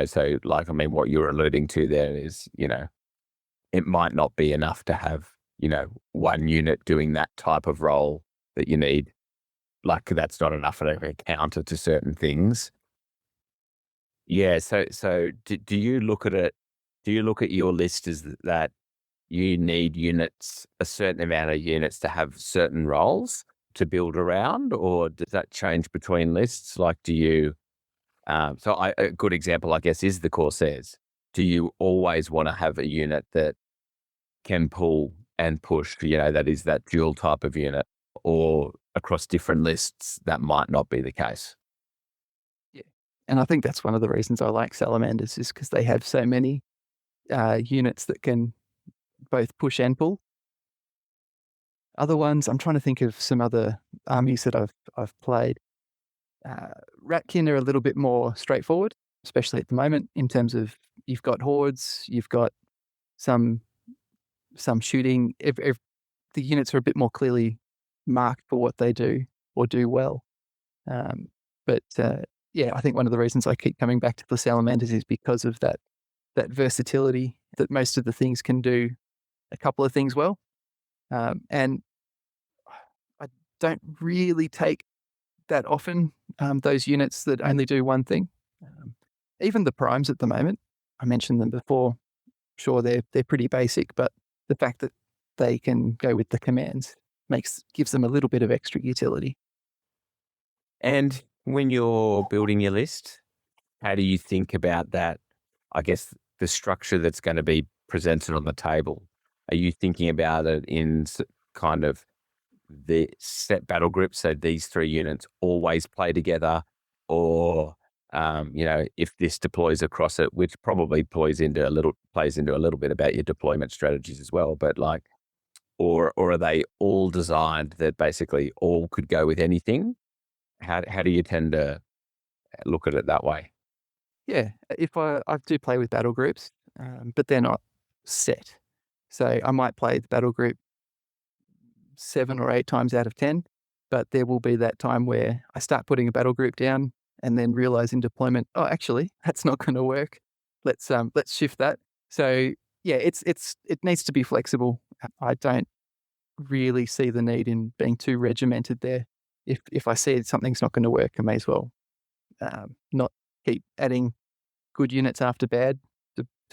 so like, I mean, what you're alluding to there is, it might not be enough to have, one unit doing that type of role that you need. Like, that's not enough of a counter to certain things. Yeah. So do you look at it? Do you look at your list as that you need units, a certain amount of units to have certain roles to build around, or does that change between lists? Like, do you, a good example, I guess, is the Corsairs. Do you always want to have a unit that can pull and push, that is that dual type of unit, or across different lists, that might not be the case? Yeah. And I think that's one of the reasons I like Salamanders is because they have so many units that can both push and pull. Other ones, I'm trying to think of some other armies that I've played. Ratkin are a little bit more straightforward, especially at the moment, in terms of you've got hordes, you've got some shooting. The units are a bit more clearly marked for what they do or do well. But I think one of the reasons I keep coming back to the Salamanders is because of that versatility, that most of the things can do a couple of things well. And I don't really take that often those units that only do one thing. Even the primes at the moment, I mentioned them before. Sure, they're pretty basic, but the fact that they can go with the commands gives them a little bit of extra utility. And when you're building your list, how do you think about that? I guess the structure that's going to be presented on the table. Are you thinking about it in kind of the set battle groups? So these three units always play together, or if this deploys across it, which probably plays into a little bit about your deployment strategies as well. But like, or are they all designed that basically all could go with anything? How do you tend to look at it that way? Yeah, if I do play with battle groups, but they're not set. So I might play the battle group 7 or 8 times out of 10, but there will be that time where I start putting a battle group down and then realize in deployment, oh, actually, that's not going to work. Let's shift that. So yeah, it needs to be flexible. I don't really see the need in being too regimented there. If I see something's not going to work, I may as well not keep adding good units after bad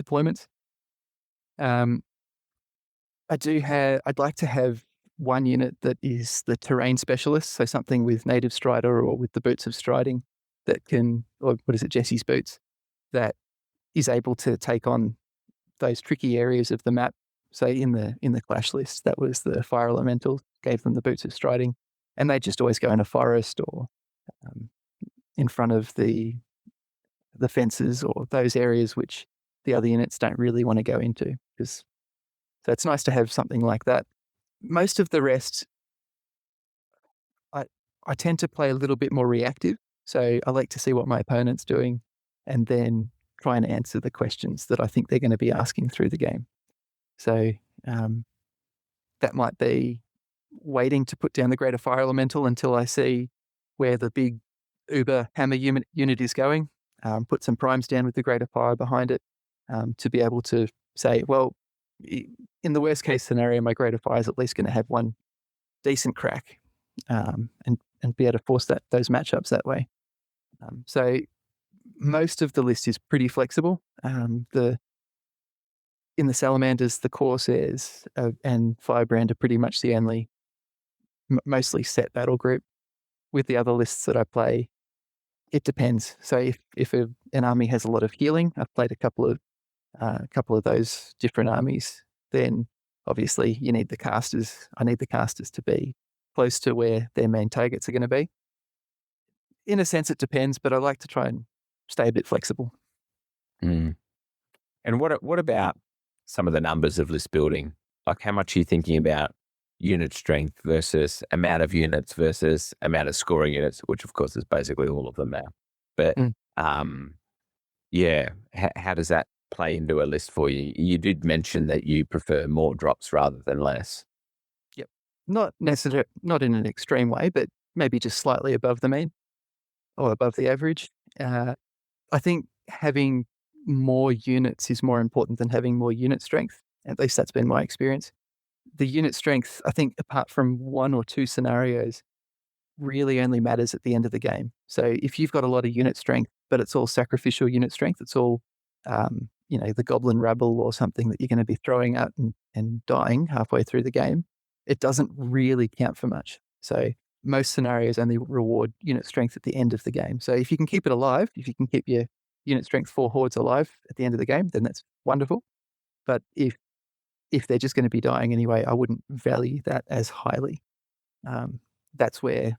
deployments. I'd like to have one unit that is the terrain specialist, so something with native strider or with the boots of striding that can, or what is it, Jesse's boots, that is able to take on those tricky areas of the map. So in the clash list, that was the fire elemental, gave them the boots of striding, and they just always go in a forest or in front of the fences or those areas which the other units don't really want to go into. So it's nice to have something like that. Most of the rest, I tend to play a little bit more reactive. So I like to see what my opponent's doing and then try and answer the questions that I think they're going to be asking through the game. So that might be waiting to put down the greater fire elemental until I see where the big uber hammer unit is going, put some primes down with the greater fire behind it to be able to say, well, in the worst case scenario, my greater fire is at least going to have one decent crack and be able to force those matchups that way. So most of the list is pretty flexible. In the Salamanders, the Corsairs and Firebrand are pretty much the only mostly set battle group. With the other lists that I play, it depends. So if an army has a lot of healing, I've played a couple of those different armies, then obviously you need the casters. I need the casters to be close to where their main targets are going to be. In a sense, it depends, but I like to try and stay a bit flexible. Mm. And what about some of the numbers of list building? Like how much are you thinking about unit strength versus amount of units versus amount of scoring units, which of course is basically all of them now. But yeah, how does that play into a list for you? You did mention that you prefer more drops rather than less. Yep. Not necessarily, not in an extreme way, but maybe just slightly above the mean or above the average. I think having more units is more important than having more unit strength. At least that's been my experience. The unit strength, I think, apart from one or two scenarios, really only matters at the end of the game. So if you've got a lot of unit strength, but it's all sacrificial unit strength, it's all, the goblin rabble or something that you're going to be throwing out and dying halfway through the game, it doesn't really count for much. So most scenarios only reward unit strength at the end of the game. So if you can keep it alive, if you can keep your unit strength 4 hordes alive at the end of the game, then that's wonderful. But if they're just going to be dying anyway, I wouldn't value that as highly. That's where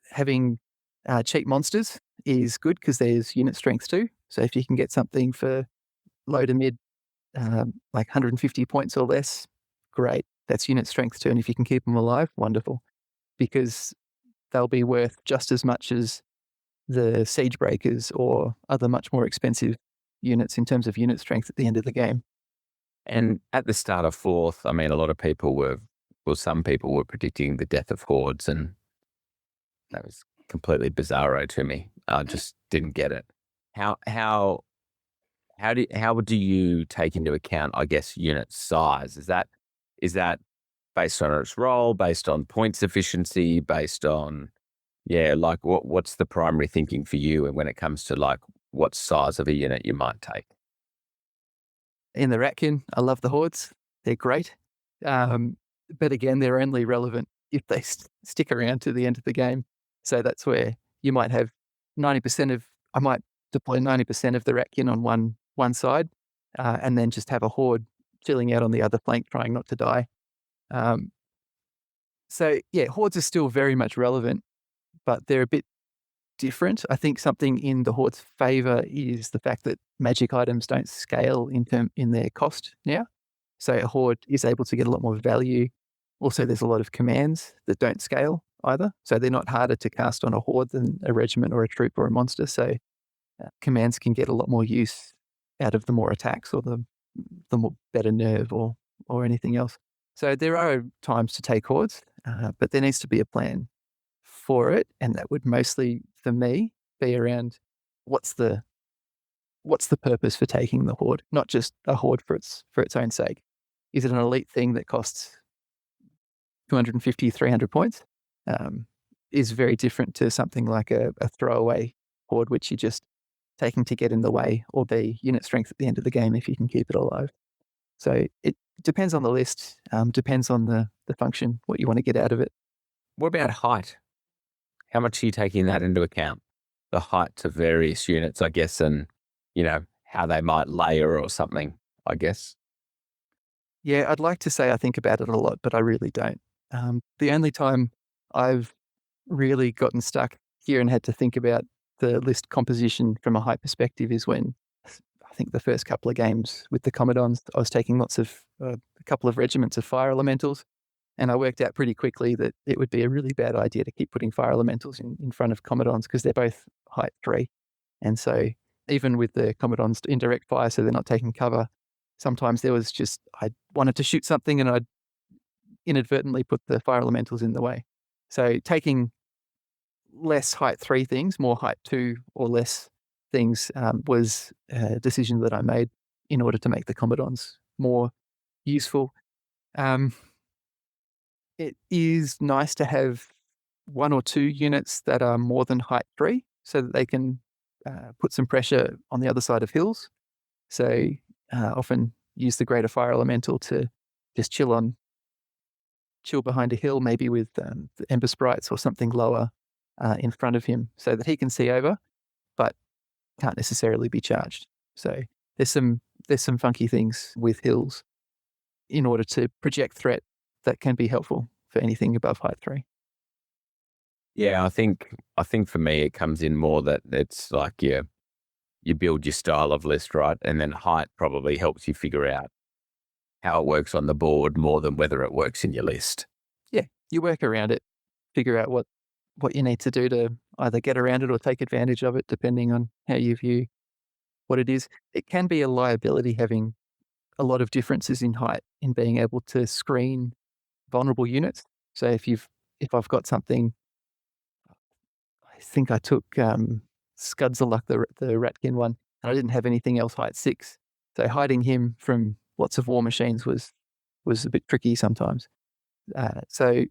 having cheap monsters is good because there's unit strength too. So if you can get something for low to mid, like 150 points or less, great. That's unit strength too. And if you can keep them alive, wonderful, because they'll be worth just as much as the siege breakers or other much more expensive units in terms of unit strength at the end of the game. And at the start of 4th, I mean, a lot of people some people were predicting the death of hordes, and that was completely bizarro to me. I just didn't get it. How do you take into account, I guess, unit size? Is that based on its role, based on points efficiency, based on like what's the primary thinking for you, and when it comes to like what size of a unit you might take? In the Ratkin, I love the hordes. They're great. But again, they're only relevant if they stick around to the end of the game. So that's where you might have I might deploy 90% of the Ratkin on one side, and then just have a horde chilling out on the other flank, trying not to die. So yeah, hordes are still very much relevant, but they're a bit different. I think something in the horde's favor is the fact that magic items don't scale in their cost now. So a horde is able to get a lot more value. Also, there's a lot of commands that don't scale either. So they're not harder to cast on a horde than a regiment or a troop or a monster. So commands can get a lot more use out of the more attacks or the more better nerve or anything else. So there are times to take hordes, but there needs to be a plan for it, and that would mostly, for me, be around what's the purpose for taking the horde, not just a horde for its own sake. Is it an elite thing that costs 250, 300 points? Is very different to something like a throwaway horde, which you're just taking to get in the way or be unit strength at the end of the game if you can keep it alive. So it depends on the list, depends on the function, what you want to get out of it. What about height? How much are you taking that into account? The heights of various units, I guess, and, how they might layer or something, I guess. Yeah, I'd like to say I think about it a lot, but I really don't. The only time I've really gotten stuck here and had to think about the list composition from a height perspective is when I think the first couple of games with the Commodons, I was taking a couple of regiments of fire elementals. And I worked out pretty quickly that it would be a really bad idea to keep putting fire elementals in front of Commodons because they're both height 3. And so even with the Commodons in direct fire, so they're not taking cover, sometimes there was just, I wanted to shoot something and I'd inadvertently put the fire elementals in the way. So taking less height 3 things, more height 2 or less things was a decision that I made in order to make the Commodons more useful. It is nice to have 1 or 2 units that are more than height 3 so that they can put some pressure on the other side of hills. So often use the greater fire elemental to just chill behind a hill, maybe with the Ember Sprites or something lower in front of him so that he can see over. can't necessarily be charged. So there's some funky things with hills in order to project threat that can be helpful for anything above height 3. Yeah, I think for me it comes in more that it's like you build your style of list, right? And then height probably helps you figure out how it works on the board more than whether it works in your list. Yeah, you work around it, figure out what you need to do to either get around it or take advantage of it, depending on how you view what it is. It can be a liability having a lot of differences in height in being able to screen vulnerable units. So if I've got something, I think I took Scudsaluk, the Ratkin one, and I didn't have anything else height 6. So hiding him from lots of war machines was a bit tricky sometimes. So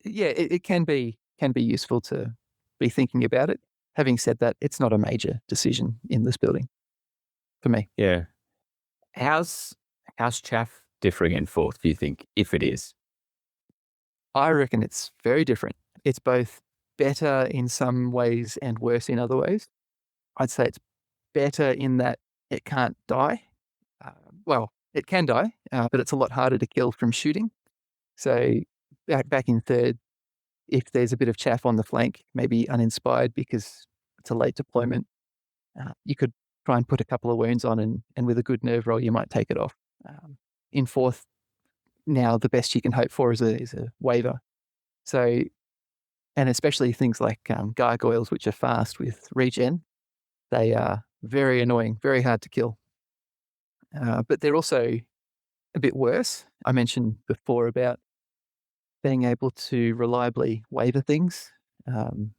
yeah, it can be useful to be thinking about it. Having said that, it's not a major decision in this building for me. Yeah. How's chaff differing in 4th, do you think, if it is? I reckon it's very different. It's both better in some ways and worse in other ways. I'd say it's better in that it can't die. Well, it can die, but it's a lot harder to kill from shooting. So back in 3rd, if there's a bit of chaff on the flank, maybe uninspired because it's a late deployment, you could try and put a couple of wounds on, and with a good nerve roll, you might take it off. In 4th, now the best you can hope for is a waiver. So, and especially things like gargoyles, which are fast with regen, they are very annoying, very hard to kill. But they're also a bit worse. I mentioned before about being able to reliably waiver things.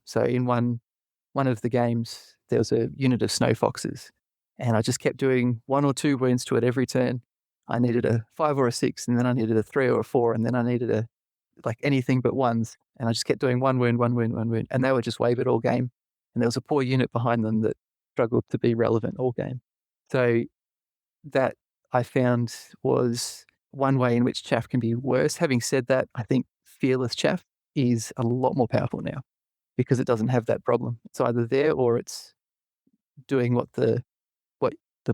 So in one of the games, there was a unit of snow foxes, and I just kept doing 1 or 2 wounds to it every turn. I needed a 5 or a 6, and then I needed a 3 or a 4, and then I needed anything but 1s. And I just kept doing 1 wound, 1 wound, 1 wound, and they were just wavered all game. And there was a poor unit behind them that struggled to be relevant all game. So that I found was one way in which chaff can be worse. Having said that, I think fearless chaff is a lot more powerful now because it doesn't have that problem. It's either there or it's doing what the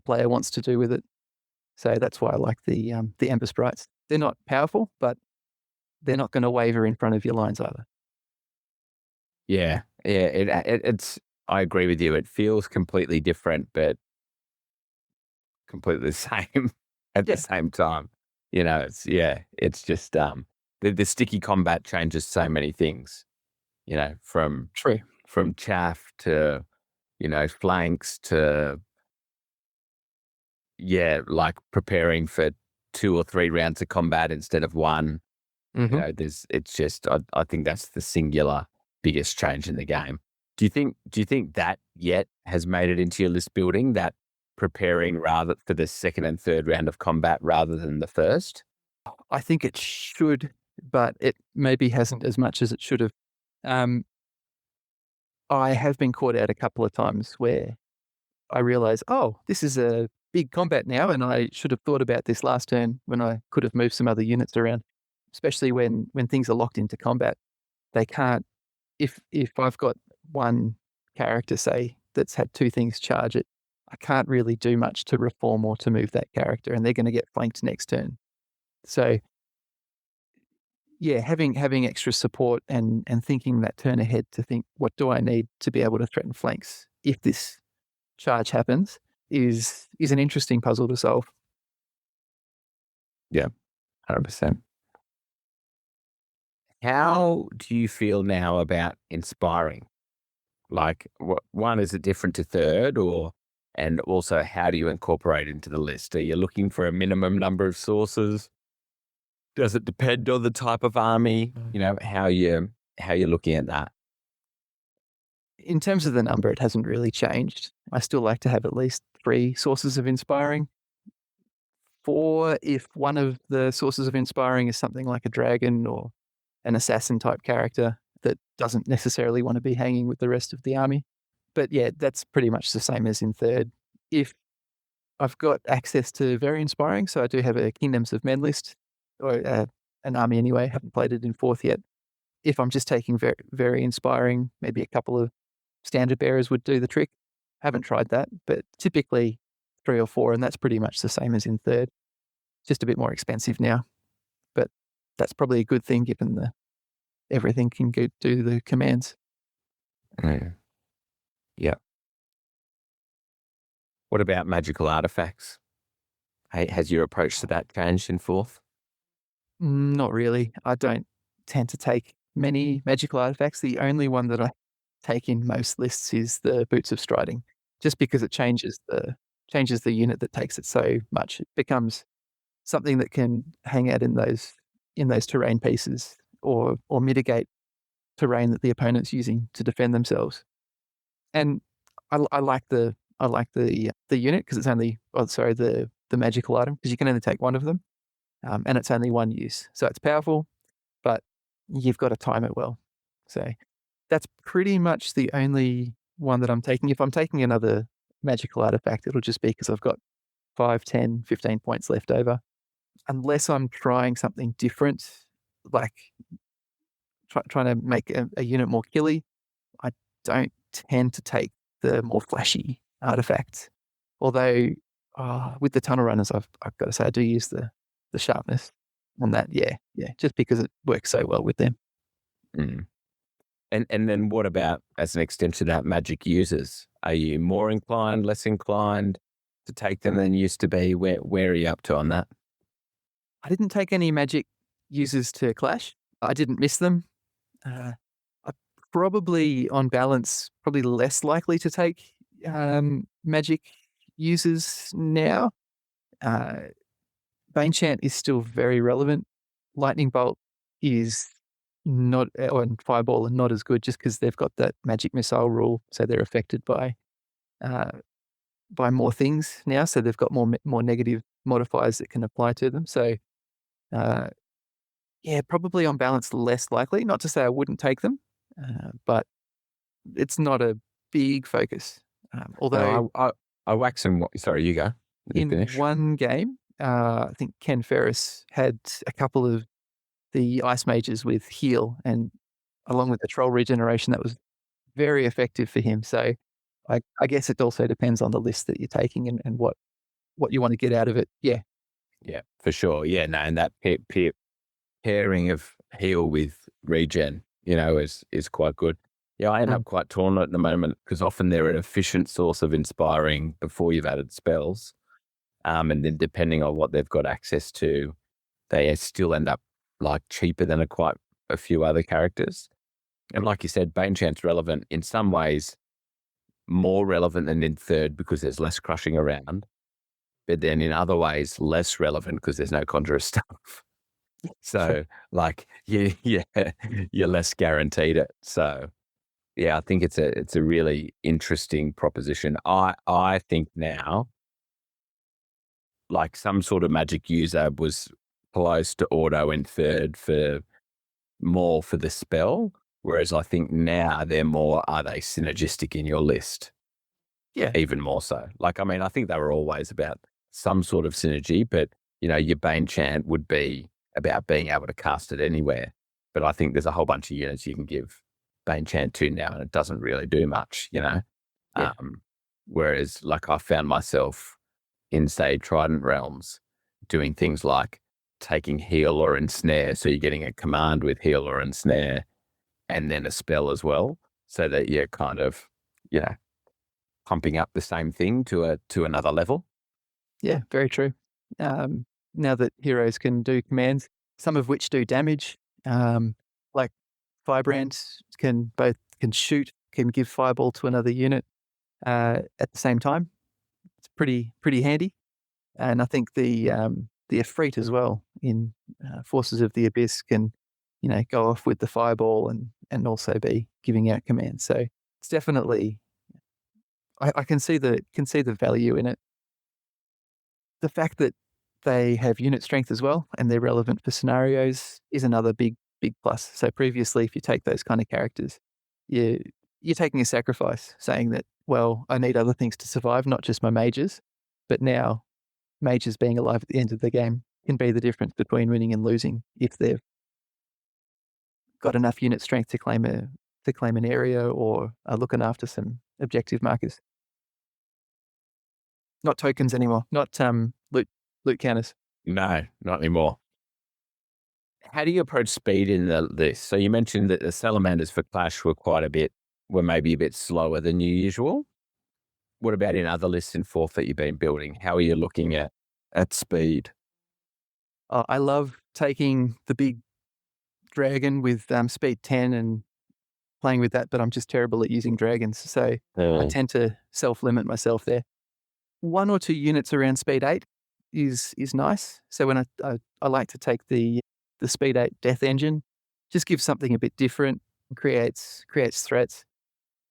player wants to do with it. So that's why I like the Ember Sprites. They're not powerful, but they're not going to waver in front of your lines either. Yeah. It's. I agree with you. It feels completely different, but completely the same at the same time. It's just the sticky combat changes so many things. From chaff to flanks to like preparing for 2 or 3 rounds of combat instead of 1. Mm-hmm. I think that's the singular biggest change in the game. Do you think that yet has made it into your list building, that preparing rather for the 2nd and 3rd round of combat rather than the 1st? I think it should, but it maybe hasn't as much as it should have. I have been caught out a couple of times where I realize, oh, this is a big combat now, and I should have thought about this last turn when I could have moved some other units around, especially when things are locked into combat. They can't, if I've got one character, say, that's had 2 things charge it, I can't really do much to reform or to move that character, and they're going to get flanked next turn. So yeah, having extra support and thinking that turn ahead to think, what do I need to be able to threaten flanks if this charge happens is an interesting puzzle to solve. Yeah, 100%. How do you feel now about inspiring? Like, one, is it different to 3rd, and also how do you incorporate it into the list? Are you looking for a minimum number of sources? Does it depend on the type of army? How you're looking at that? In terms of the number, it hasn't really changed. I still like to have at least 3 sources of inspiring. 4, if one of the sources of inspiring is something like a dragon or an assassin type character that doesn't necessarily want to be hanging with the rest of the army. But yeah, that's pretty much the same as in 3rd. If I've got access to very inspiring, so I do have a Kingdoms of Men list, or an army anyway, haven't played it in 4th yet. If I'm just taking very, very inspiring, maybe a couple of standard bearers would do the trick. Haven't tried that, but typically 3 or 4, and that's pretty much the same as in third. Just a bit more expensive now, but that's probably a good thing given everything can do the commands. Mm. Yeah. What about magical artifacts? Hey, has your approach to that changed in fourth? Not really. I don't tend to take many magical artifacts. The only one that I take in most lists is the Boots of Striding, just because it changes the unit that takes it so much. It becomes something that can hang out in those terrain pieces or mitigate terrain that the opponent's using to defend themselves. And I like the unit because it's only the magical item because you can only take one of them, and it's only one use, so it's powerful, but you've got to time it well. So that's pretty much the only one that I'm taking. If I'm taking another magical artifact, it'll just be because I've got 5, 10, 15 points left over. Unless I'm trying something different, like trying to make a unit more killy, I don't tend to take the more flashy artifacts. Although with the tunnel runners, I've got to say I do use the sharpness on that. Yeah, just because it works so well with them. Mm. And then what about, as an extension of that, magic users? Are you more inclined, less inclined to take them than you used to be? Where are you up to on that? I didn't take any magic users to Clash. I didn't miss them. I probably, on balance, probably less likely to take magic users now. Bane Chant is still very relevant. Lightning Bolt is not, and Fireball are not as good just because they've got that magic missile rule, so they're affected by more things now. So they've got more negative modifiers that can apply to them. So yeah, probably on balance less likely. Not to say I wouldn't take them, but it's not a big focus. Although I wax and sorry, you go. in Finish. one game, I think Ken Ferris had a couple of the Ice Mages with heal, and along with the Troll regeneration, that was very effective for him. So I guess it also depends on the list that you're taking and what you want to get out of it. Yeah. Yeah, for sure. Yeah, no, and that pairing of heal with regen, is quite good. Yeah, I end up quite torn at the moment because often they're an efficient source of inspiring before you've added spells. And then depending on what they've got access to, they still end up like cheaper than quite a few other characters. And like you said, Bane Chant's relevant in some ways, more relevant than in third because there's less crushing around. But then in other ways, less relevant because there's no conjurer stuff. So like, you're less guaranteed it. So yeah, I think it's a really interesting proposition. I think now, like some sort of magic user was close to auto in third for the spell, whereas I think now they're more, are they synergistic in your list? Yeah. Even more so. Like, I mean, I think they were always about some sort of synergy, but your Bane Chant would be about being able to cast it anywhere. But I think there's a whole bunch of units you can give Bane Chant to now, and it doesn't really do much, Yeah. Whereas, like, I found myself in, say, Trident Realms doing things like taking heal or ensnare. So you're getting a command with heal or ensnare and then a spell as well. So that you're kind of, pumping up the same thing to another level. Yeah, very true. Now that heroes can do commands, some of which do damage, like Firebrand can shoot, can give Fireball to another unit at the same time. It's pretty handy. And I think the Efreet as well in Forces of the Abyss can, go off with the Fireball and also be giving out commands. So it's definitely, I can see the value in it. The fact that they have unit strength as well and they're relevant for scenarios is another big plus. So previously, if you take those kind of characters, you're taking a sacrifice, saying that, well, I need other things to survive, not just my mages. But now, mages being alive at the end of the game can be the difference between winning and losing if they've got enough unit strength to claim an area or are looking after some objective markers. Not tokens anymore. Not loot counters. No, not anymore. How do you approach speed in this? So you mentioned that the salamanders for Clash were maybe a bit slower than usual. What about in other lists in fourth that you've been building? How are you looking at speed? I love taking the big dragon with speed 10 and playing with that, but I'm just terrible at using dragons. So I tend to self-limit myself there. 1 or 2 units around speed 8 is nice. So when I like to take the speed 8 death engine, just gives something a bit different, creates threats.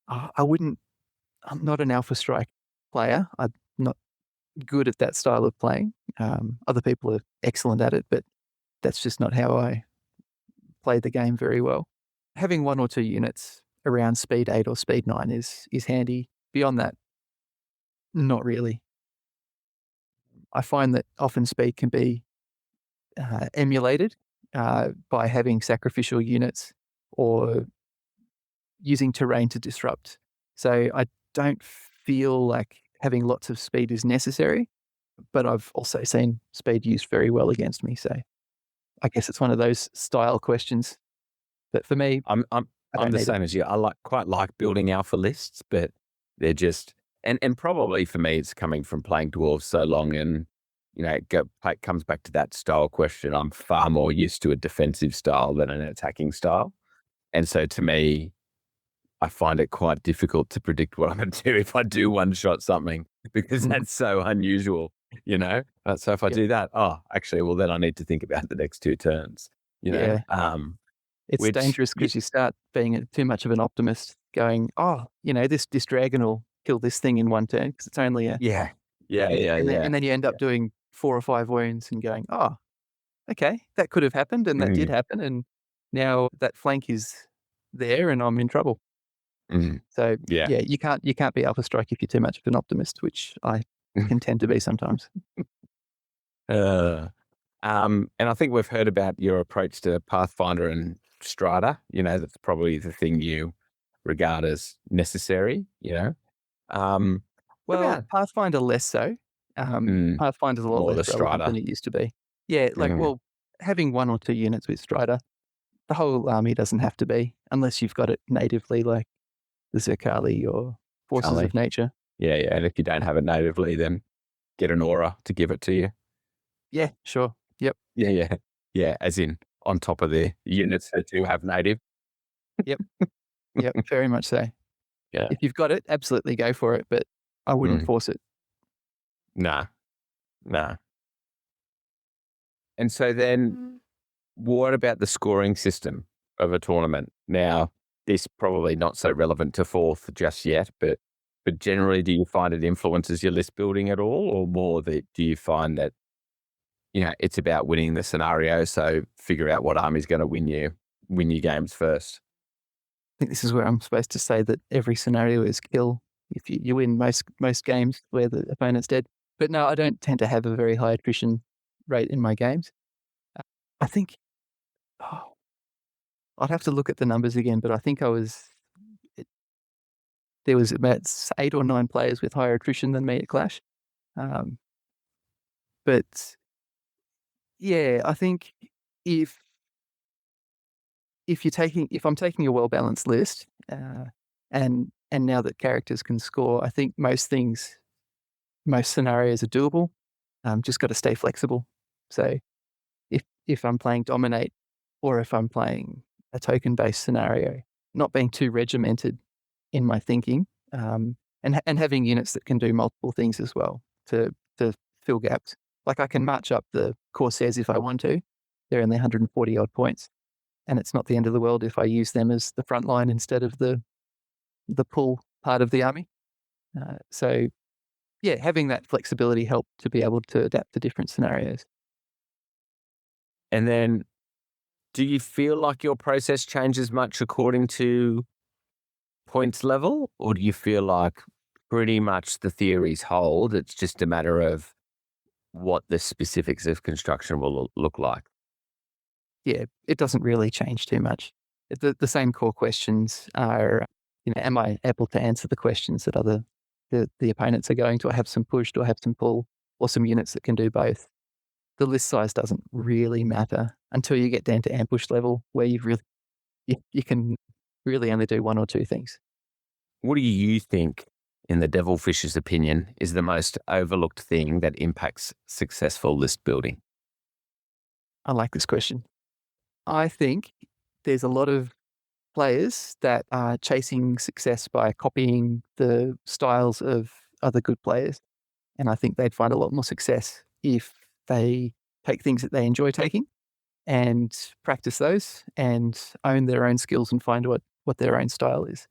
I'm not an Alpha Strike player. I'm not good at that style of playing. Other people are excellent at it, but that's just not how I play the game very well. Having 1 or 2 units around speed 8 or speed 9 is handy. Beyond that, not really. I find that often speed can be emulated by having sacrificial units or using terrain to disrupt. So I don't feel like having lots of speed is necessary, but I've also seen speed used very well against me. So I guess it's one of those style questions. But for me, I'm the same as you. I quite like building alpha lists, but they're just and probably for me it's coming from playing dwarves so long, and it comes back to that style question. I'm far more used to a defensive style than an attacking style, and so to me, I find it quite difficult to predict what I'm going to do if I do one shot something, because that's so unusual, So if I do that, well, then I need to think about the next 2 turns, Yeah. It's dangerous because you start being too much of an optimist, going, this dragon will kill this thing in 1 turn because it's only a... Yeah. And then you end up doing 4 or 5 wounds and going, okay, that could have happened and that did happen, and now that flank is there and I'm in trouble. So you can't be Alpha Strike if you're too much of an optimist, which I can tend to be sometimes. And I think we've heard about your approach to Pathfinder and Strata. That's probably the thing you regard as necessary. Well, Pathfinder less so. Pathfinder's a lot more less the relevant Strata than it used to be. Yeah, having 1 or 2 units with Strata, the whole army doesn't have to be, unless you've got it natively, like the Zerkali or Forces of Nature. Yeah, and if you don't have it natively, then get an aura to give it to you. Yeah, sure. Yep. Yeah, as in on top of the units that do have native. Yep, very much so. Yeah. If you've got it, absolutely go for it, but I wouldn't force it. Nah. And so then what about the scoring system of a tournament? Now, this probably not so relevant to fourth just yet, but generally, do you find it influences your list building at all, or more that do you find that it's about winning the scenario? So figure out what army's going to win you games first. I think this is where I'm supposed to say that every scenario is kill if you win most games where the opponent's dead. But no, I don't tend to have a very high attrition rate in my games. I think I'd have to look at the numbers again, but I think there was about 8 or 9 players with higher attrition than me at Clash. But yeah, I think if I'm taking a well-balanced list, and now that characters can score, I think most scenarios are doable. Just got to stay flexible. So if I'm playing Dominate, or if I'm playing a token-based scenario, not being too regimented in my thinking, and having units that can do multiple things as well to fill gaps. Like I can march up the Corsairs if I want to. They're only 140 odd points, and it's not the end of the world if I use them as the front line instead of the pull part of the army. So yeah, having that flexibility helped to be able to adapt to different scenarios. And then, do you feel like your process changes much according to points level, or do you feel like pretty much the theories hold? It's just a matter of what the specifics of construction will look like. Yeah, it doesn't really change too much. The same core questions are, am I able to answer the questions that other the opponents are going to have some push or have some pull or some units that can do both. The list size doesn't really matter until you get down to ambush level where you can really only do one or two things. What do you think, in the Devilfish's opinion, is the most overlooked thing that impacts successful list building? I like this question. I think there's a lot of players that are chasing success by copying the styles of other good players. And I think they'd find a lot more success if they take things that they enjoy taking and practice those and own their own skills and find what their own style is.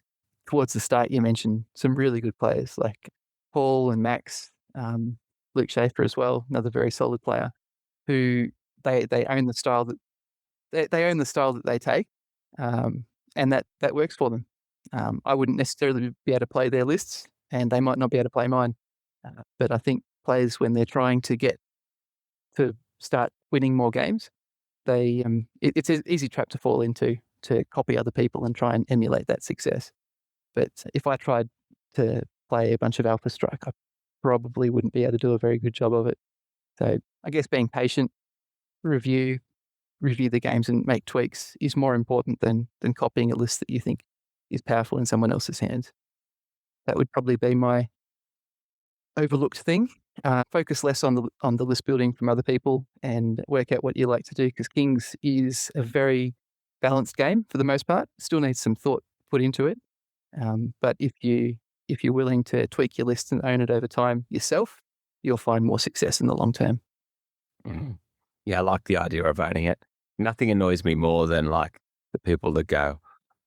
Towards the start, you mentioned some really good players like Paul and Max, Luke Schaefer as well, another very solid player, who they own the style that they own the style that they take, and that works for them. I wouldn't necessarily be able to play their lists, and they might not be able to play mine. But I think players, when they're trying to get to start winning more games, it's an easy trap to fall into, to copy other people and try and emulate that success. But if I tried to play a bunch of Alpha Strike, I probably wouldn't be able to do a very good job of it. So I guess being patient, review the games and make tweaks is more important than copying a list that you think is powerful in someone else's hands. That would probably be my overlooked thing. Focus less on the list building from other people and work out what you like to do, because Kings is a very balanced game for the most part. Still needs some thought put into it. But if you're willing to tweak your list and own it over time yourself, you'll find more success in the long term. Mm. Yeah, I like the idea of owning it. Nothing annoys me more than like the people that go,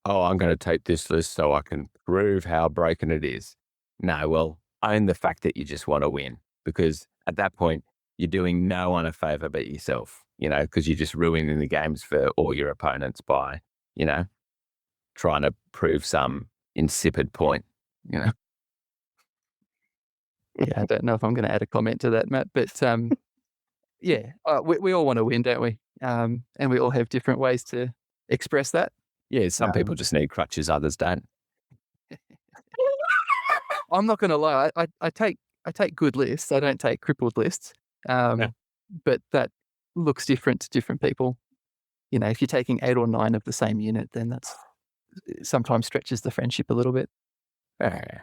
"Oh, I'm going to take this list so I can prove how broken it is." No, well, own the fact that you just want to win, because at that point you're doing no one a favor but yourself, because you're just ruining the games for all your opponents by, trying to prove some insipid point, Yeah, I don't know if I'm going to add a comment to that, Matt, but yeah, we all want to win, don't we? And we all have different ways to express that. Yeah, some people just need crutches, others don't. I'm not going to lie. I take good lists. I don't take crippled lists. But that looks different to different people. If you're taking 8 or 9 of the same unit, then that's sometimes stretches the friendship a little bit. Yeah.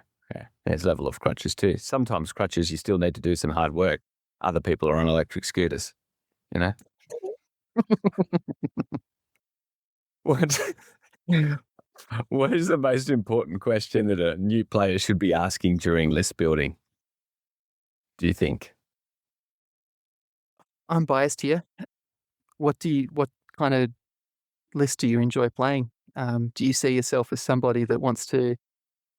There's level of crutches too. Sometimes crutches, you still need to do some hard work. Other people are on electric scooters, What is the most important question that a new player should be asking during list building, do you think? I'm biased here. What kind of list do you enjoy playing? Do you see yourself as somebody that wants to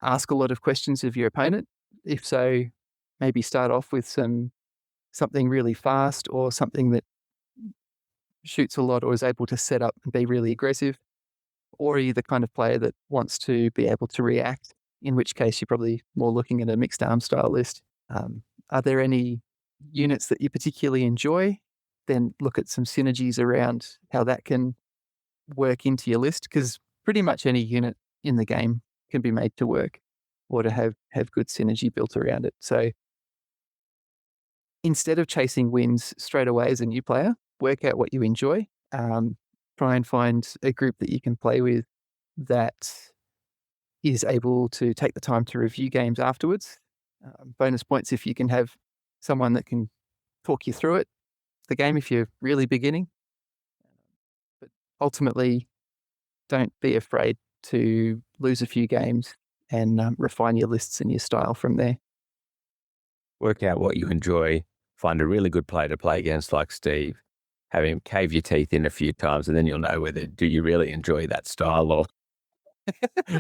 ask a lot of questions of your opponent? If so, maybe start off with something really fast or something that shoots a lot or is able to set up and be really aggressive. Or are you the kind of player that wants to be able to react, in which case you're probably more looking at a mixed arm style list. Are there any units that you particularly enjoy? Then look at some synergies around how that can work into your list, because pretty much any unit in the game can be made to work or to have good synergy built around it. So instead of chasing wins straight away as a new player, work out what you enjoy. Try and find a group that you can play with that is able to take the time to review games afterwards. Bonus points if you can have someone that can talk you through the game if you're really beginning. But ultimately, don't be afraid to lose a few games and refine your lists and your style from there. Work out what you enjoy, find a really good player to play against like Steve, have him cave your teeth in a few times, and then you'll know whether do you really enjoy that style or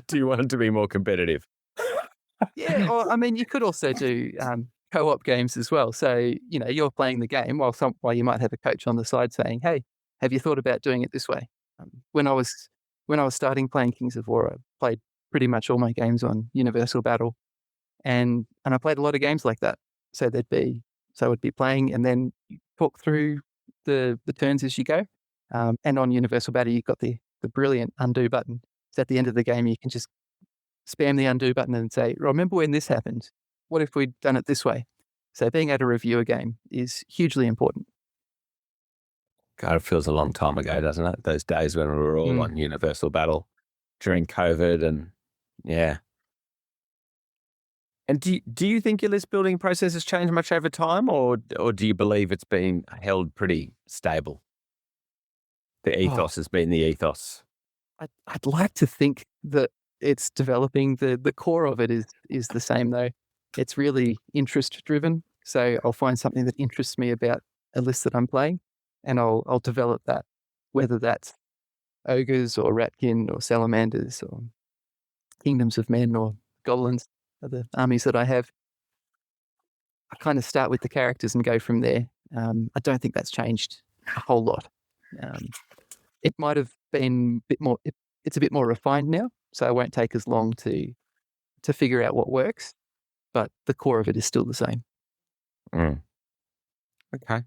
do you want it to be more competitive? Yeah, or I mean, you could also do co-op games as well. So, you're playing the game while you might have a coach on the side saying, "Hey, have you thought about doing it this way?" When I was starting playing Kings of War, I played pretty much all my games on Universal Battle, and I played a lot of games like that. So I would be playing, and then you talk through the turns as you go. And on Universal Battle, you've got the brilliant undo button. So at the end of the game, you can just spam the undo button and say, "Remember when this happened?" what if we'd done it this way? So being able to review a game is hugely important. God, it feels a long time ago, doesn't it? Those days when we were all on Universal Battle during COVID, and yeah. And do you think your list building process has changed much over time, or do you believe it's been held pretty stable? The ethos has been the ethos. I'd like to think that it's developing. The core of it is the same though. It's really interest driven. So I'll find something that interests me about a list that I'm playing, and I'll develop that, whether that's ogres or ratkin or salamanders or kingdoms of men or goblins are the armies that I have. I kind of start with the characters and go from there. I don't think that's changed a whole lot. It might have been a bit more. It's a bit more refined now, so it won't take as long to figure out what works. But the core of it is still the same. Okay.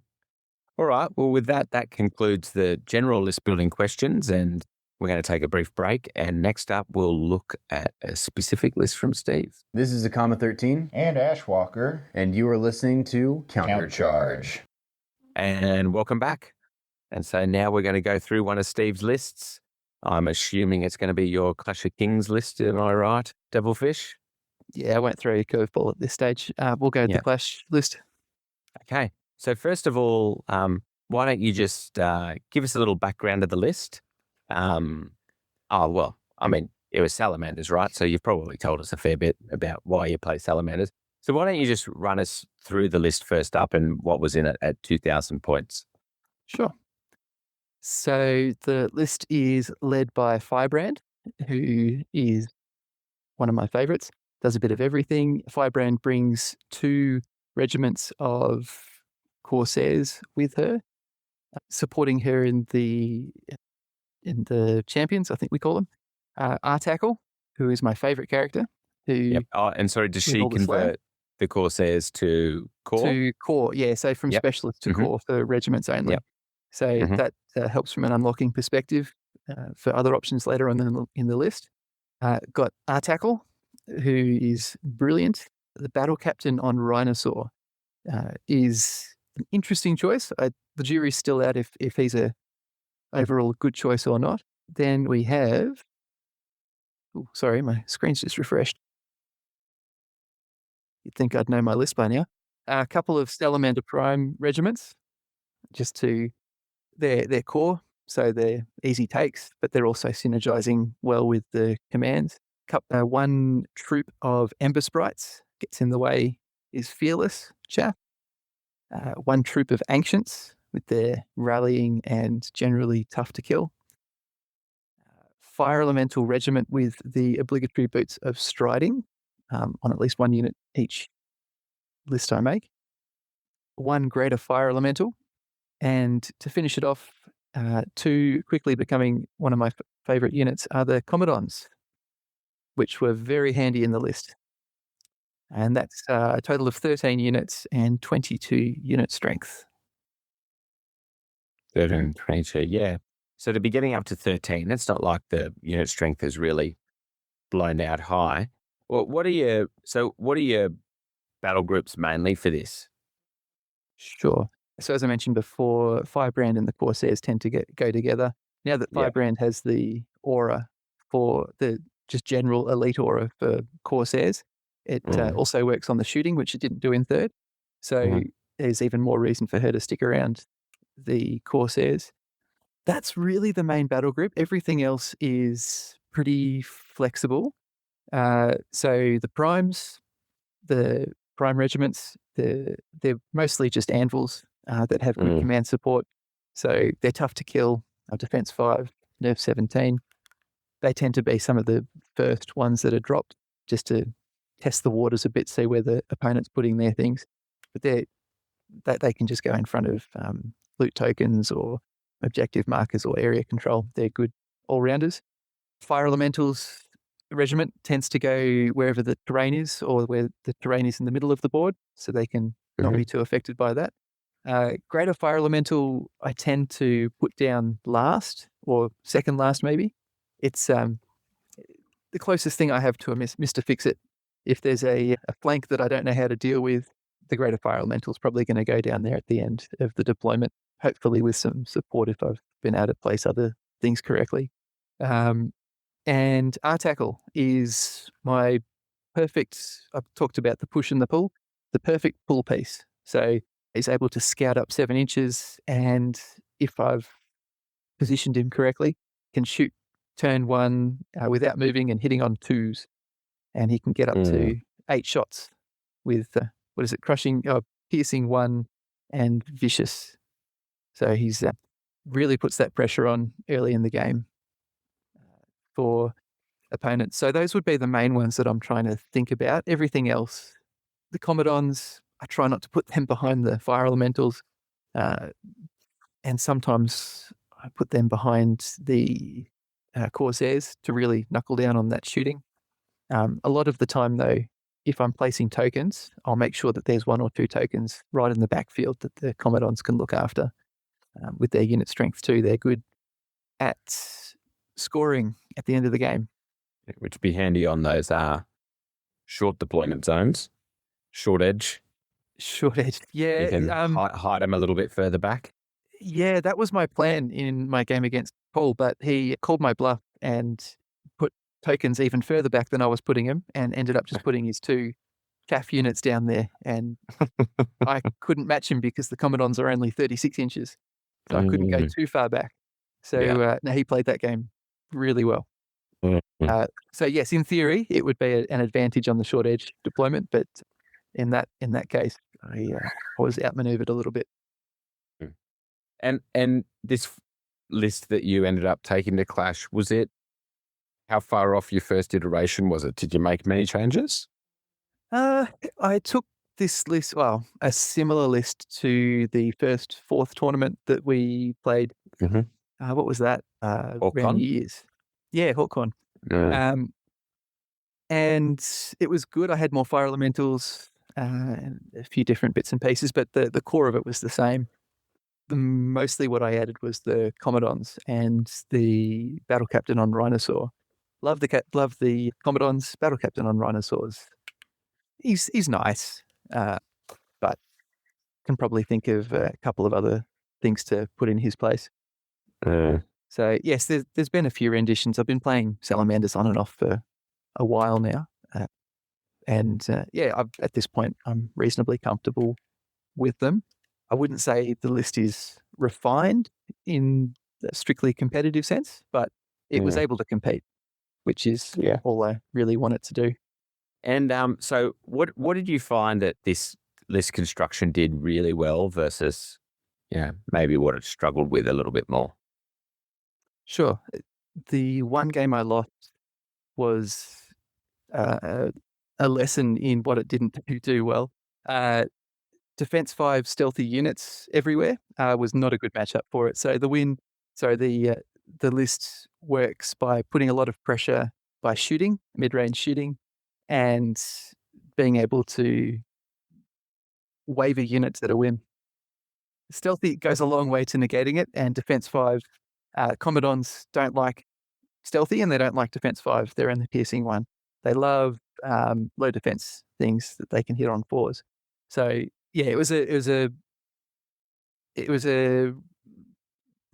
All right. Well, with that concludes the general list building questions, and we're going to take a brief break. And next up, we'll look at a specific list from Steve. This is Akama 13 and Ashwalker, and you are listening to Countercharge. And welcome back. And so now we're going to go through one of Steve's lists. I'm assuming it's going to be your Clash of Kings list. Am I right, Devilfish? Yeah, I won't throw a curveball at this stage. We'll go to the Clash list. Okay. So first of all, why don't you just give us a little background of the list? It was salamanders, right? So you've probably told us a fair bit about why you play salamanders. So why don't you just run us through the list first up and what was in it at 2,000 points? Sure. So the list is led by Firebrand, who is one of my favorites, does a bit of everything. Firebrand brings 2 regiments of Corsairs with her, supporting her in the champions, I think we call them. Artackle, who is my favorite character. And sorry, does she convert the Corsairs to core? To core, yeah. So from specialist to core for regiments only. Yep. So that helps from an unlocking perspective for other options later on in the list. Got Artackle, who is brilliant. The battle captain on Rhinosaur is an interesting choice. The jury's still out if he's a overall good choice or not. Then we have... Oh, sorry, my screen's just refreshed. You'd think I'd know my list by now. A couple of Salamander Prime regiments, just to their core, so they're easy takes, but they're also synergizing well with the commands. One troop of Ember Sprites gets in the way, is Fearless chap. One troop of Ancients with their rallying and generally tough to kill. Fire Elemental Regiment with the obligatory boots of Striding, on at least 1 unit each list I make. One Greater Fire Elemental. And to finish it off, 2 quickly becoming one of my favourite units are the Commodons, which were very handy in the list. And that's a total of 13 units and 22 unit strength. 13, 22, yeah. So to be getting up to 13, it's not like the unit strength is really blown out high. Well, what are your battle groups mainly for this? Sure. So as I mentioned before, Firebrand and the Corsairs tend to go together. Now that Firebrand has the aura for the just general elite aura for Corsairs, it also works on the shooting, which it didn't do in 3rd. So there's even more reason for her to stick around the Corsairs. That's really the main battle group. Everything else is pretty flexible. So the primes, the prime regiments, they're mostly just anvils that have good command support. So they're tough to kill. Defense 5, nerf 17. They tend to be some of the first ones that are dropped just to test the waters a bit, see where the opponent's putting their things. But they can just go in front of loot tokens or objective markers or area control. They're good all-rounders. Fire Elementals regiment tends to go wherever the terrain is or where the terrain is in the middle of the board, so they can not be too affected by that. Greater Fire Elemental, I tend to put down last or second last maybe. It's the closest thing I have to a Mr. Fix-It if there's a flank that I don't know how to deal with, the Greater Fire Elemental is probably going to go down there at the end of the deployment, hopefully with some support if I've been able to place other things correctly. And R-Tackle is my perfect, I've talked about the push and the pull, the perfect pull piece. So he's able to scout up 7 inches, and if I've positioned him correctly, can shoot turn 1 without moving and hitting on 2s. And he can get up to 8 shots with, piercing 1 and vicious. So he's really puts that pressure on early in the game for opponents. So those would be the main ones that I'm trying to think about. Everything else, the Commodons, I try not to put them behind the Fire Elementals. And sometimes I put them behind the Corsairs to really knuckle down on that shooting. A lot of the time, though, if I'm placing tokens, I'll make sure that there's 1 or 2 tokens right in the backfield that the Commodons can look after. With their unit strength too, they're good at scoring at the end of the game. Which would be handy on those short deployment zones, short edge. Short edge, yeah. You can hide them a little bit further back. Yeah, that was my plan in my game against Paul, but he called my bluff and put tokens even further back than I was putting him, and ended up just putting his 2 chaff units down there, and I couldn't match him because the Commodons are only 36 inches, so I couldn't go too far back. So no, he played that game really well. So yes, in theory, it would be an advantage on the short edge deployment, but in that case, I was outmaneuvered a little bit. And this list that you ended up taking to Clash, was it, how far off your first iteration was it? Did you make many changes? I took this list, a similar list to the first 4th tournament that we played. What was that? Around years. Yeah, HawkCon. Yeah. And it was good. I had more Fire Elementals, and a few different bits and pieces, but the core of it was the same. Mostly what I added was the Commodons and the Battle Captain on Rhinosaur. Love the Commodons. Battle Captain on Rhinosaurs. He's nice, but can probably think of a couple of other things to put in his place. So yes, there's been a few renditions. I've been playing Salamanders on and off for a while now, at this point I'm reasonably comfortable with them. I wouldn't say the list is refined in a strictly competitive sense, but it was able to compete, which is all I really want it to do. And so what did you find that this list construction did really well versus, maybe what it struggled with a little bit more? Sure. The one game I lost was a lesson in what it didn't do well. Defense 5 stealthy units everywhere was not a good matchup for it. So the list works by putting a lot of pressure by shooting, mid-range shooting, and being able to waver units at a whim. Stealthy goes a long way to negating it, and Defense 5 Commodons don't like stealthy, and they don't like Defense 5. They're in the piercing 1. They love low defense things that they can hit on 4s. So yeah, it was a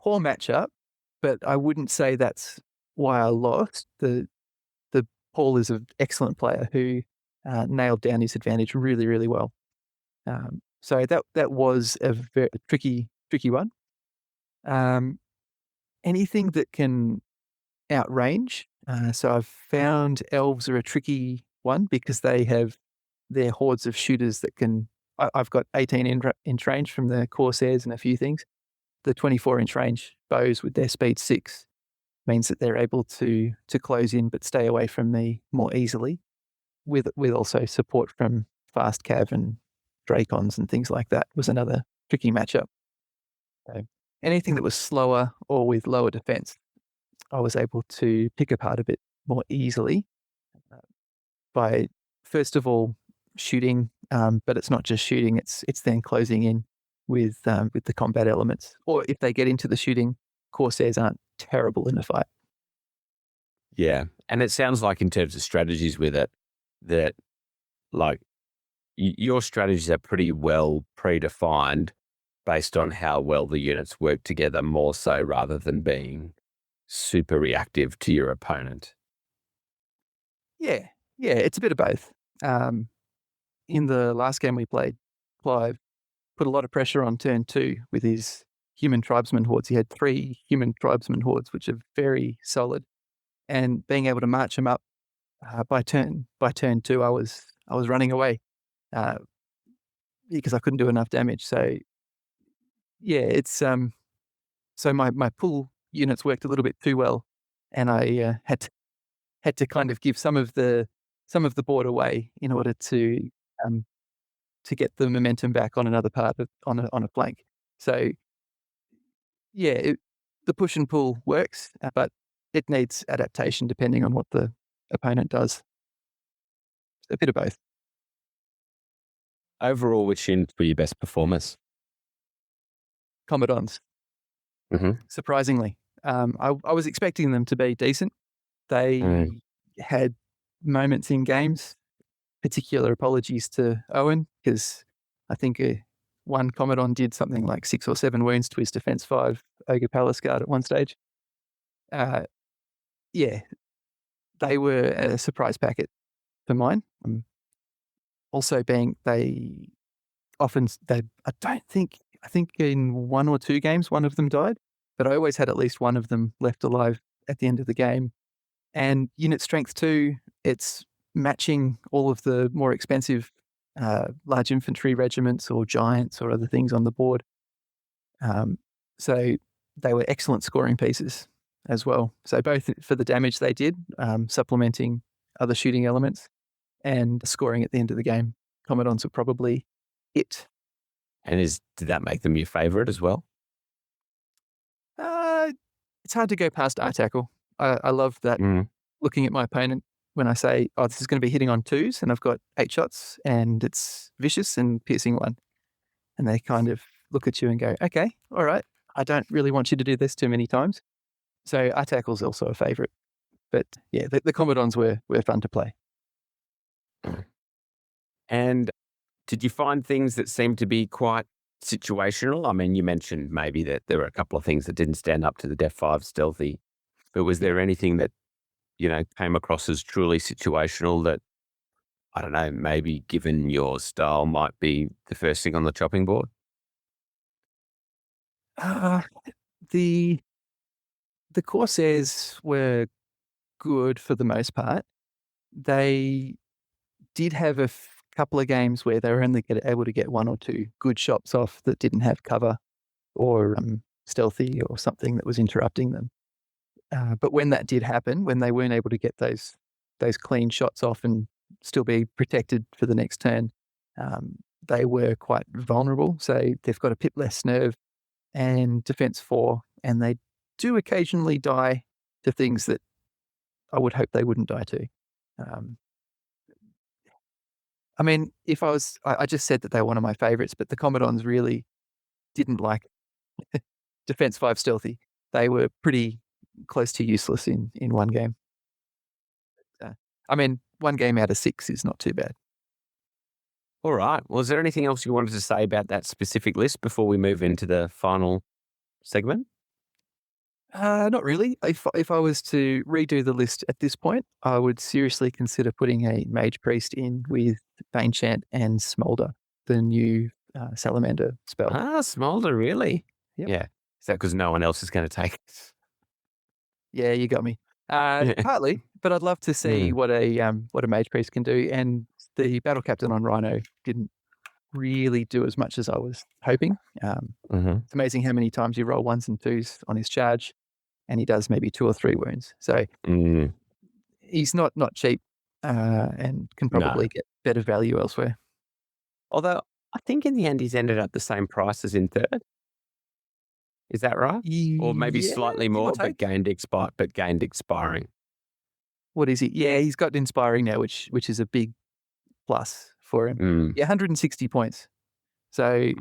poor matchup, but I wouldn't say that's why I lost. The Paul is an excellent player who nailed down his advantage really, really well. So that was a very tricky one. Anything that can outrange. So I've found elves are a tricky one because they have their hordes of shooters that can. I've got 18 inch range from the Corsairs and a few things. The 24 inch range bows with their speed 6 means that they're able to close in but stay away from me more easily, with also support from fast cav and Dracons and things like that was another tricky matchup. So anything that was slower or with lower defense, I was able to pick apart a bit more easily by, first of all, shooting, but it's not just shooting, it's then closing in with the combat elements. Or if they get into the shooting, Corsairs aren't terrible in a fight. Yeah, and it sounds like in terms of strategies with it, that like your strategies are pretty well predefined based on how well the units work together, more so rather than being super reactive to your opponent. Yeah, it's a bit of both. In the last game we played, Clive put a lot of pressure on turn 2 with his human tribesman hordes. He had 3 human tribesman hordes, which are very solid, and being able to march them up by turn 2, I was running away because I couldn't do enough damage. So yeah, it's so my pull units worked a little bit too well, and I had to kind of give some of the board away in order um, to get the momentum back on another part of, on a flank. So yeah, the push and pull works, but it needs adaptation depending on what the opponent does. A bit of both. Overall, which units were your best performers? Commodons, Mm-hmm. surprisingly. I was expecting them to be decent. They had moments in games. Particular apologies to Owen, because I think one Commodon did something like 6 or 7 wounds to his Defense 5 Ogre Palace Guard at one stage. Yeah, they were a surprise packet for mine. Also being I think in 1 or 2 games, one of them died, but I always had at least one of them left alive at the end of the game. And unit strength 2, it's matching all of the more expensive large infantry regiments or giants or other things on the board. So they were excellent scoring pieces as well. So both for the damage they did, supplementing other shooting elements, and scoring at the end of the game. Commodons were probably it. And did that make them your favourite as well? It's hard to go past eye tackle. I love that. Looking at my opponent when I say, oh, this is going to be hitting on 2s, and I've got 8 shots, and it's vicious and piercing 1. And they kind of look at you and go, okay, all right, I don't really want you to do this too many times. So eye tackle's also a favourite. But yeah, the Commodons were fun to play. And did you find things that seemed to be quite situational? I mean, you mentioned maybe that there were a couple of things that didn't stand up to the Def 5 stealthy, but was there anything that, came across as truly situational that, I don't know, maybe given your style might be the first thing on the chopping board? The Corsairs were good for the most part. They did have a couple of games where they were only able to get 1 or 2 good shots off that didn't have cover or stealthy or something that was interrupting them. But when that did happen, when they weren't able to get those clean shots off and still be protected for the next turn, they were quite vulnerable. So they've got a pip less nerve and defense 4, and they do occasionally die to things that I would hope they wouldn't die to. I mean, if I just said that they were one of my favorites, but the Commodons really didn't like Defense 5 stealthy. They were pretty close to useless in one game. I mean, 1 game out of 6 is not too bad. All right. Well, is there anything else you wanted to say about that specific list before we move into the final segment? Not really. If I was to redo the list at this point, I would seriously consider putting a Mage Priest in with Bane Chant and Smolder, the new Salamander spell. Smolder, really? Yep. Yeah. Is that because no one else is going to take it? Yeah, you got me. Partly, but I'd love to see what a Mage Priest can do. And the Battle Captain on Rhino didn't really do as much as I was hoping. It's amazing how many times you roll 1s and 2s on his charge, and he does maybe 2 or 3 wounds. So he's not cheap, and can probably get better value elsewhere. Although I think in the end he's ended up the same price as in 3rd. Is that right? Or maybe slightly more, but gained expiring. What is he? Yeah, he's got inspiring now, which is a big plus for him. Yeah, 160 points. So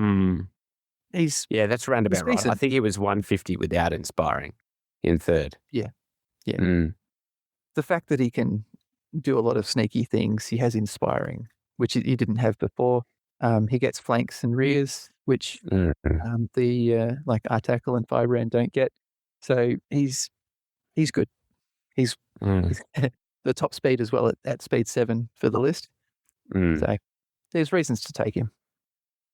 he's that's round about right. I think he was 150 without inspiring in 3rd. Yeah. The fact that he can do a lot of sneaky things, he has inspiring, which he didn't have before. He gets flanks and rears, which like our tackle and firebrand don't get. So he's good. He's the top speed as well at speed 7 for the list. So there's reasons to take him.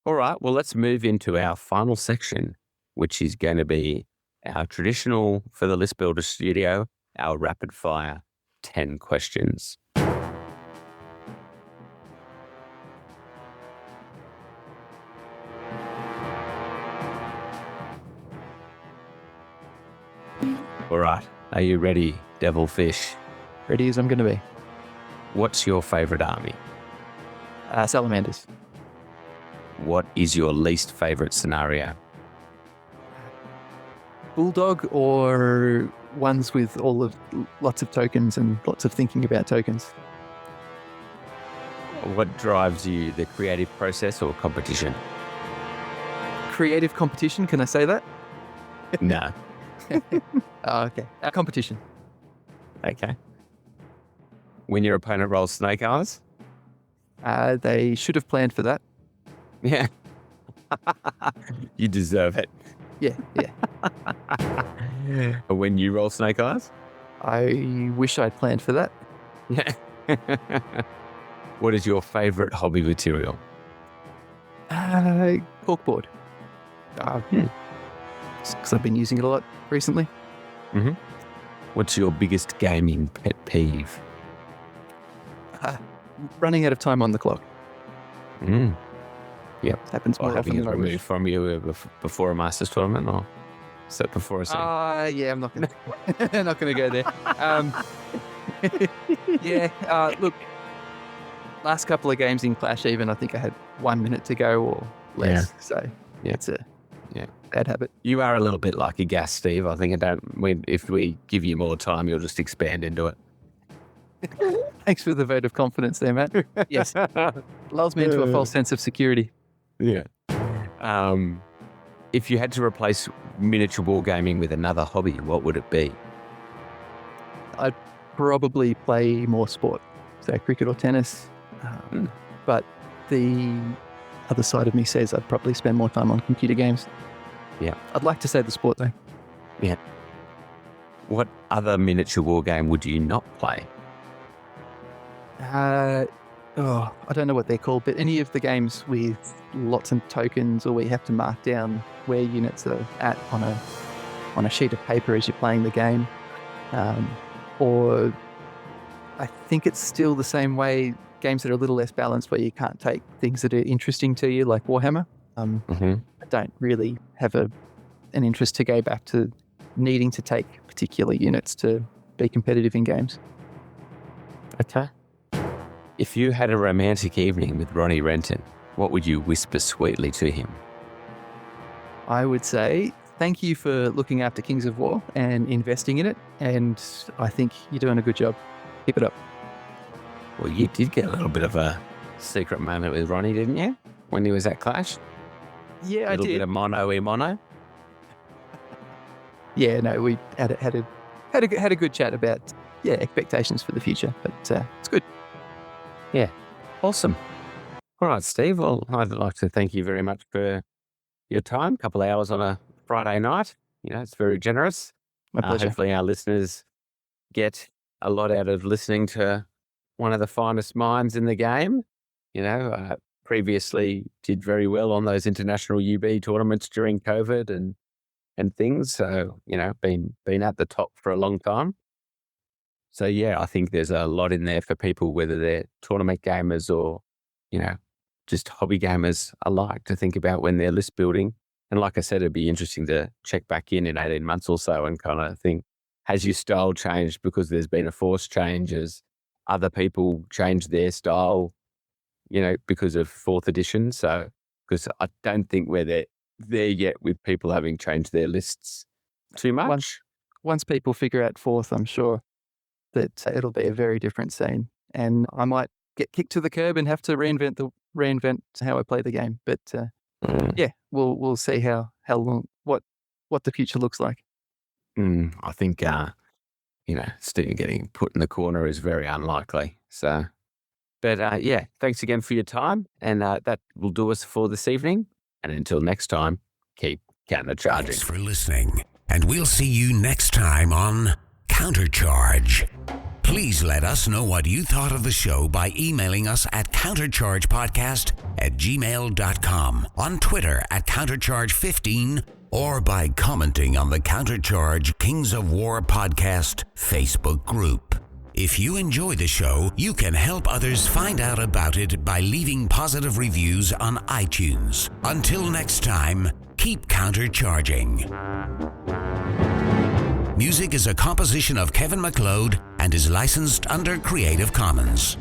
All right, well, let's move into our final section, which is going to be our traditional for the List Builder Studio, our rapid fire 10 questions. All right, are you ready, Devilfish? Ready as I'm going to be. What's your favourite army? Salamanders. What is your least favourite scenario? Bulldog or ones with lots of tokens and lots of thinking about tokens. What drives you, the creative process or competition? Creative competition, can I say that? No. Oh, okay. Competition. Okay. When your opponent rolls snake eyes? They should have planned for that. Yeah. You deserve it. Yeah. When you roll snake eyes? I wish I'd planned for that. Yeah. What is your favourite hobby material? Corkboard. Because I've been using it a lot recently. Mm-hmm. What's your biggest gaming pet peeve? Running out of time on the clock. Yep. It happens more often Having it than I wish. removed from you before a Masters tournament, or is that before a scene? Yeah, I'm not going to not going to go there. Look, last couple of games in Clash, even I think I had 1 minute to go or less. Yeah. So Yeah. it's a bad habit. You are a little bit like a gas, Steve. I think if we give you more time, you'll just expand into it. Thanks for the vote of confidence there, Matt. Yes, lulls me into a false sense of security. Yeah. If you had to replace miniature wargaming with another hobby, what would it be? I'd probably play more sport, so cricket or tennis. But the other side of me says I'd probably spend more time on computer games. Yeah. I'd like to say the sport though. Yeah. What other miniature wargame would you not play? I don't know what they're called, but any of the games with lots of tokens or where you have to mark down where units are at on a sheet of paper as you're playing the game. Or I think it's still the same way, games that are a little less balanced where you can't take things that are interesting to you, like Warhammer. I don't really have an interest to go back to needing to take particular units to be competitive in games. Okay. If you had a romantic evening with Ronnie Renton, what would you whisper sweetly to him? I would say thank you for looking after Kings of War and investing in it, and I think you're doing a good job. Keep it up. Well, you did get a little bit of a secret moment with Ronnie, didn't you? When he was at Clash? Yeah, A little I did. bit of mono. Yeah, no, we had a good chat about expectations for the future, but it's good. Yeah. Awesome. All right, Steve. Well, I'd like to thank you very much for your time. A couple of hours on a Friday night. It's very generous. My pleasure. Hopefully our listeners get a lot out of listening to one of the finest minds in the game. Previously did very well on those international UB tournaments during COVID and things. So, been at the top for a long time. So, yeah, I think there's a lot in there for people, whether they're tournament gamers or, just hobby gamers alike, to think about when they're list building. And like I said, it'd be interesting to check back in 18 months or so and kind of think, has your style changed because there's been a forced change? Has other people changed their style, because of 4th edition? So, because I don't think we're there yet with people having changed their lists too much. Once people figure out 4th, I'm sure that it'll be a very different scene, and I might get kicked to the curb and have to reinvent how I play the game. But we'll see how long what the future looks like. I think Steve getting put in the corner is very unlikely. So But yeah, thanks again for your time. And that will do us for this evening. And until next time, keep countercharging. Thanks for listening, and we'll see you next time on Countercharge. Please let us know what you thought of the show by emailing us at counterchargepodcast@gmail.com, on Twitter at countercharge15, or by commenting on the Countercharge Kings of War podcast Facebook group. If you enjoy the show, you can help others find out about it by leaving positive reviews on iTunes. Until next time, keep countercharging. Music is a composition of Kevin MacLeod and is licensed under Creative Commons.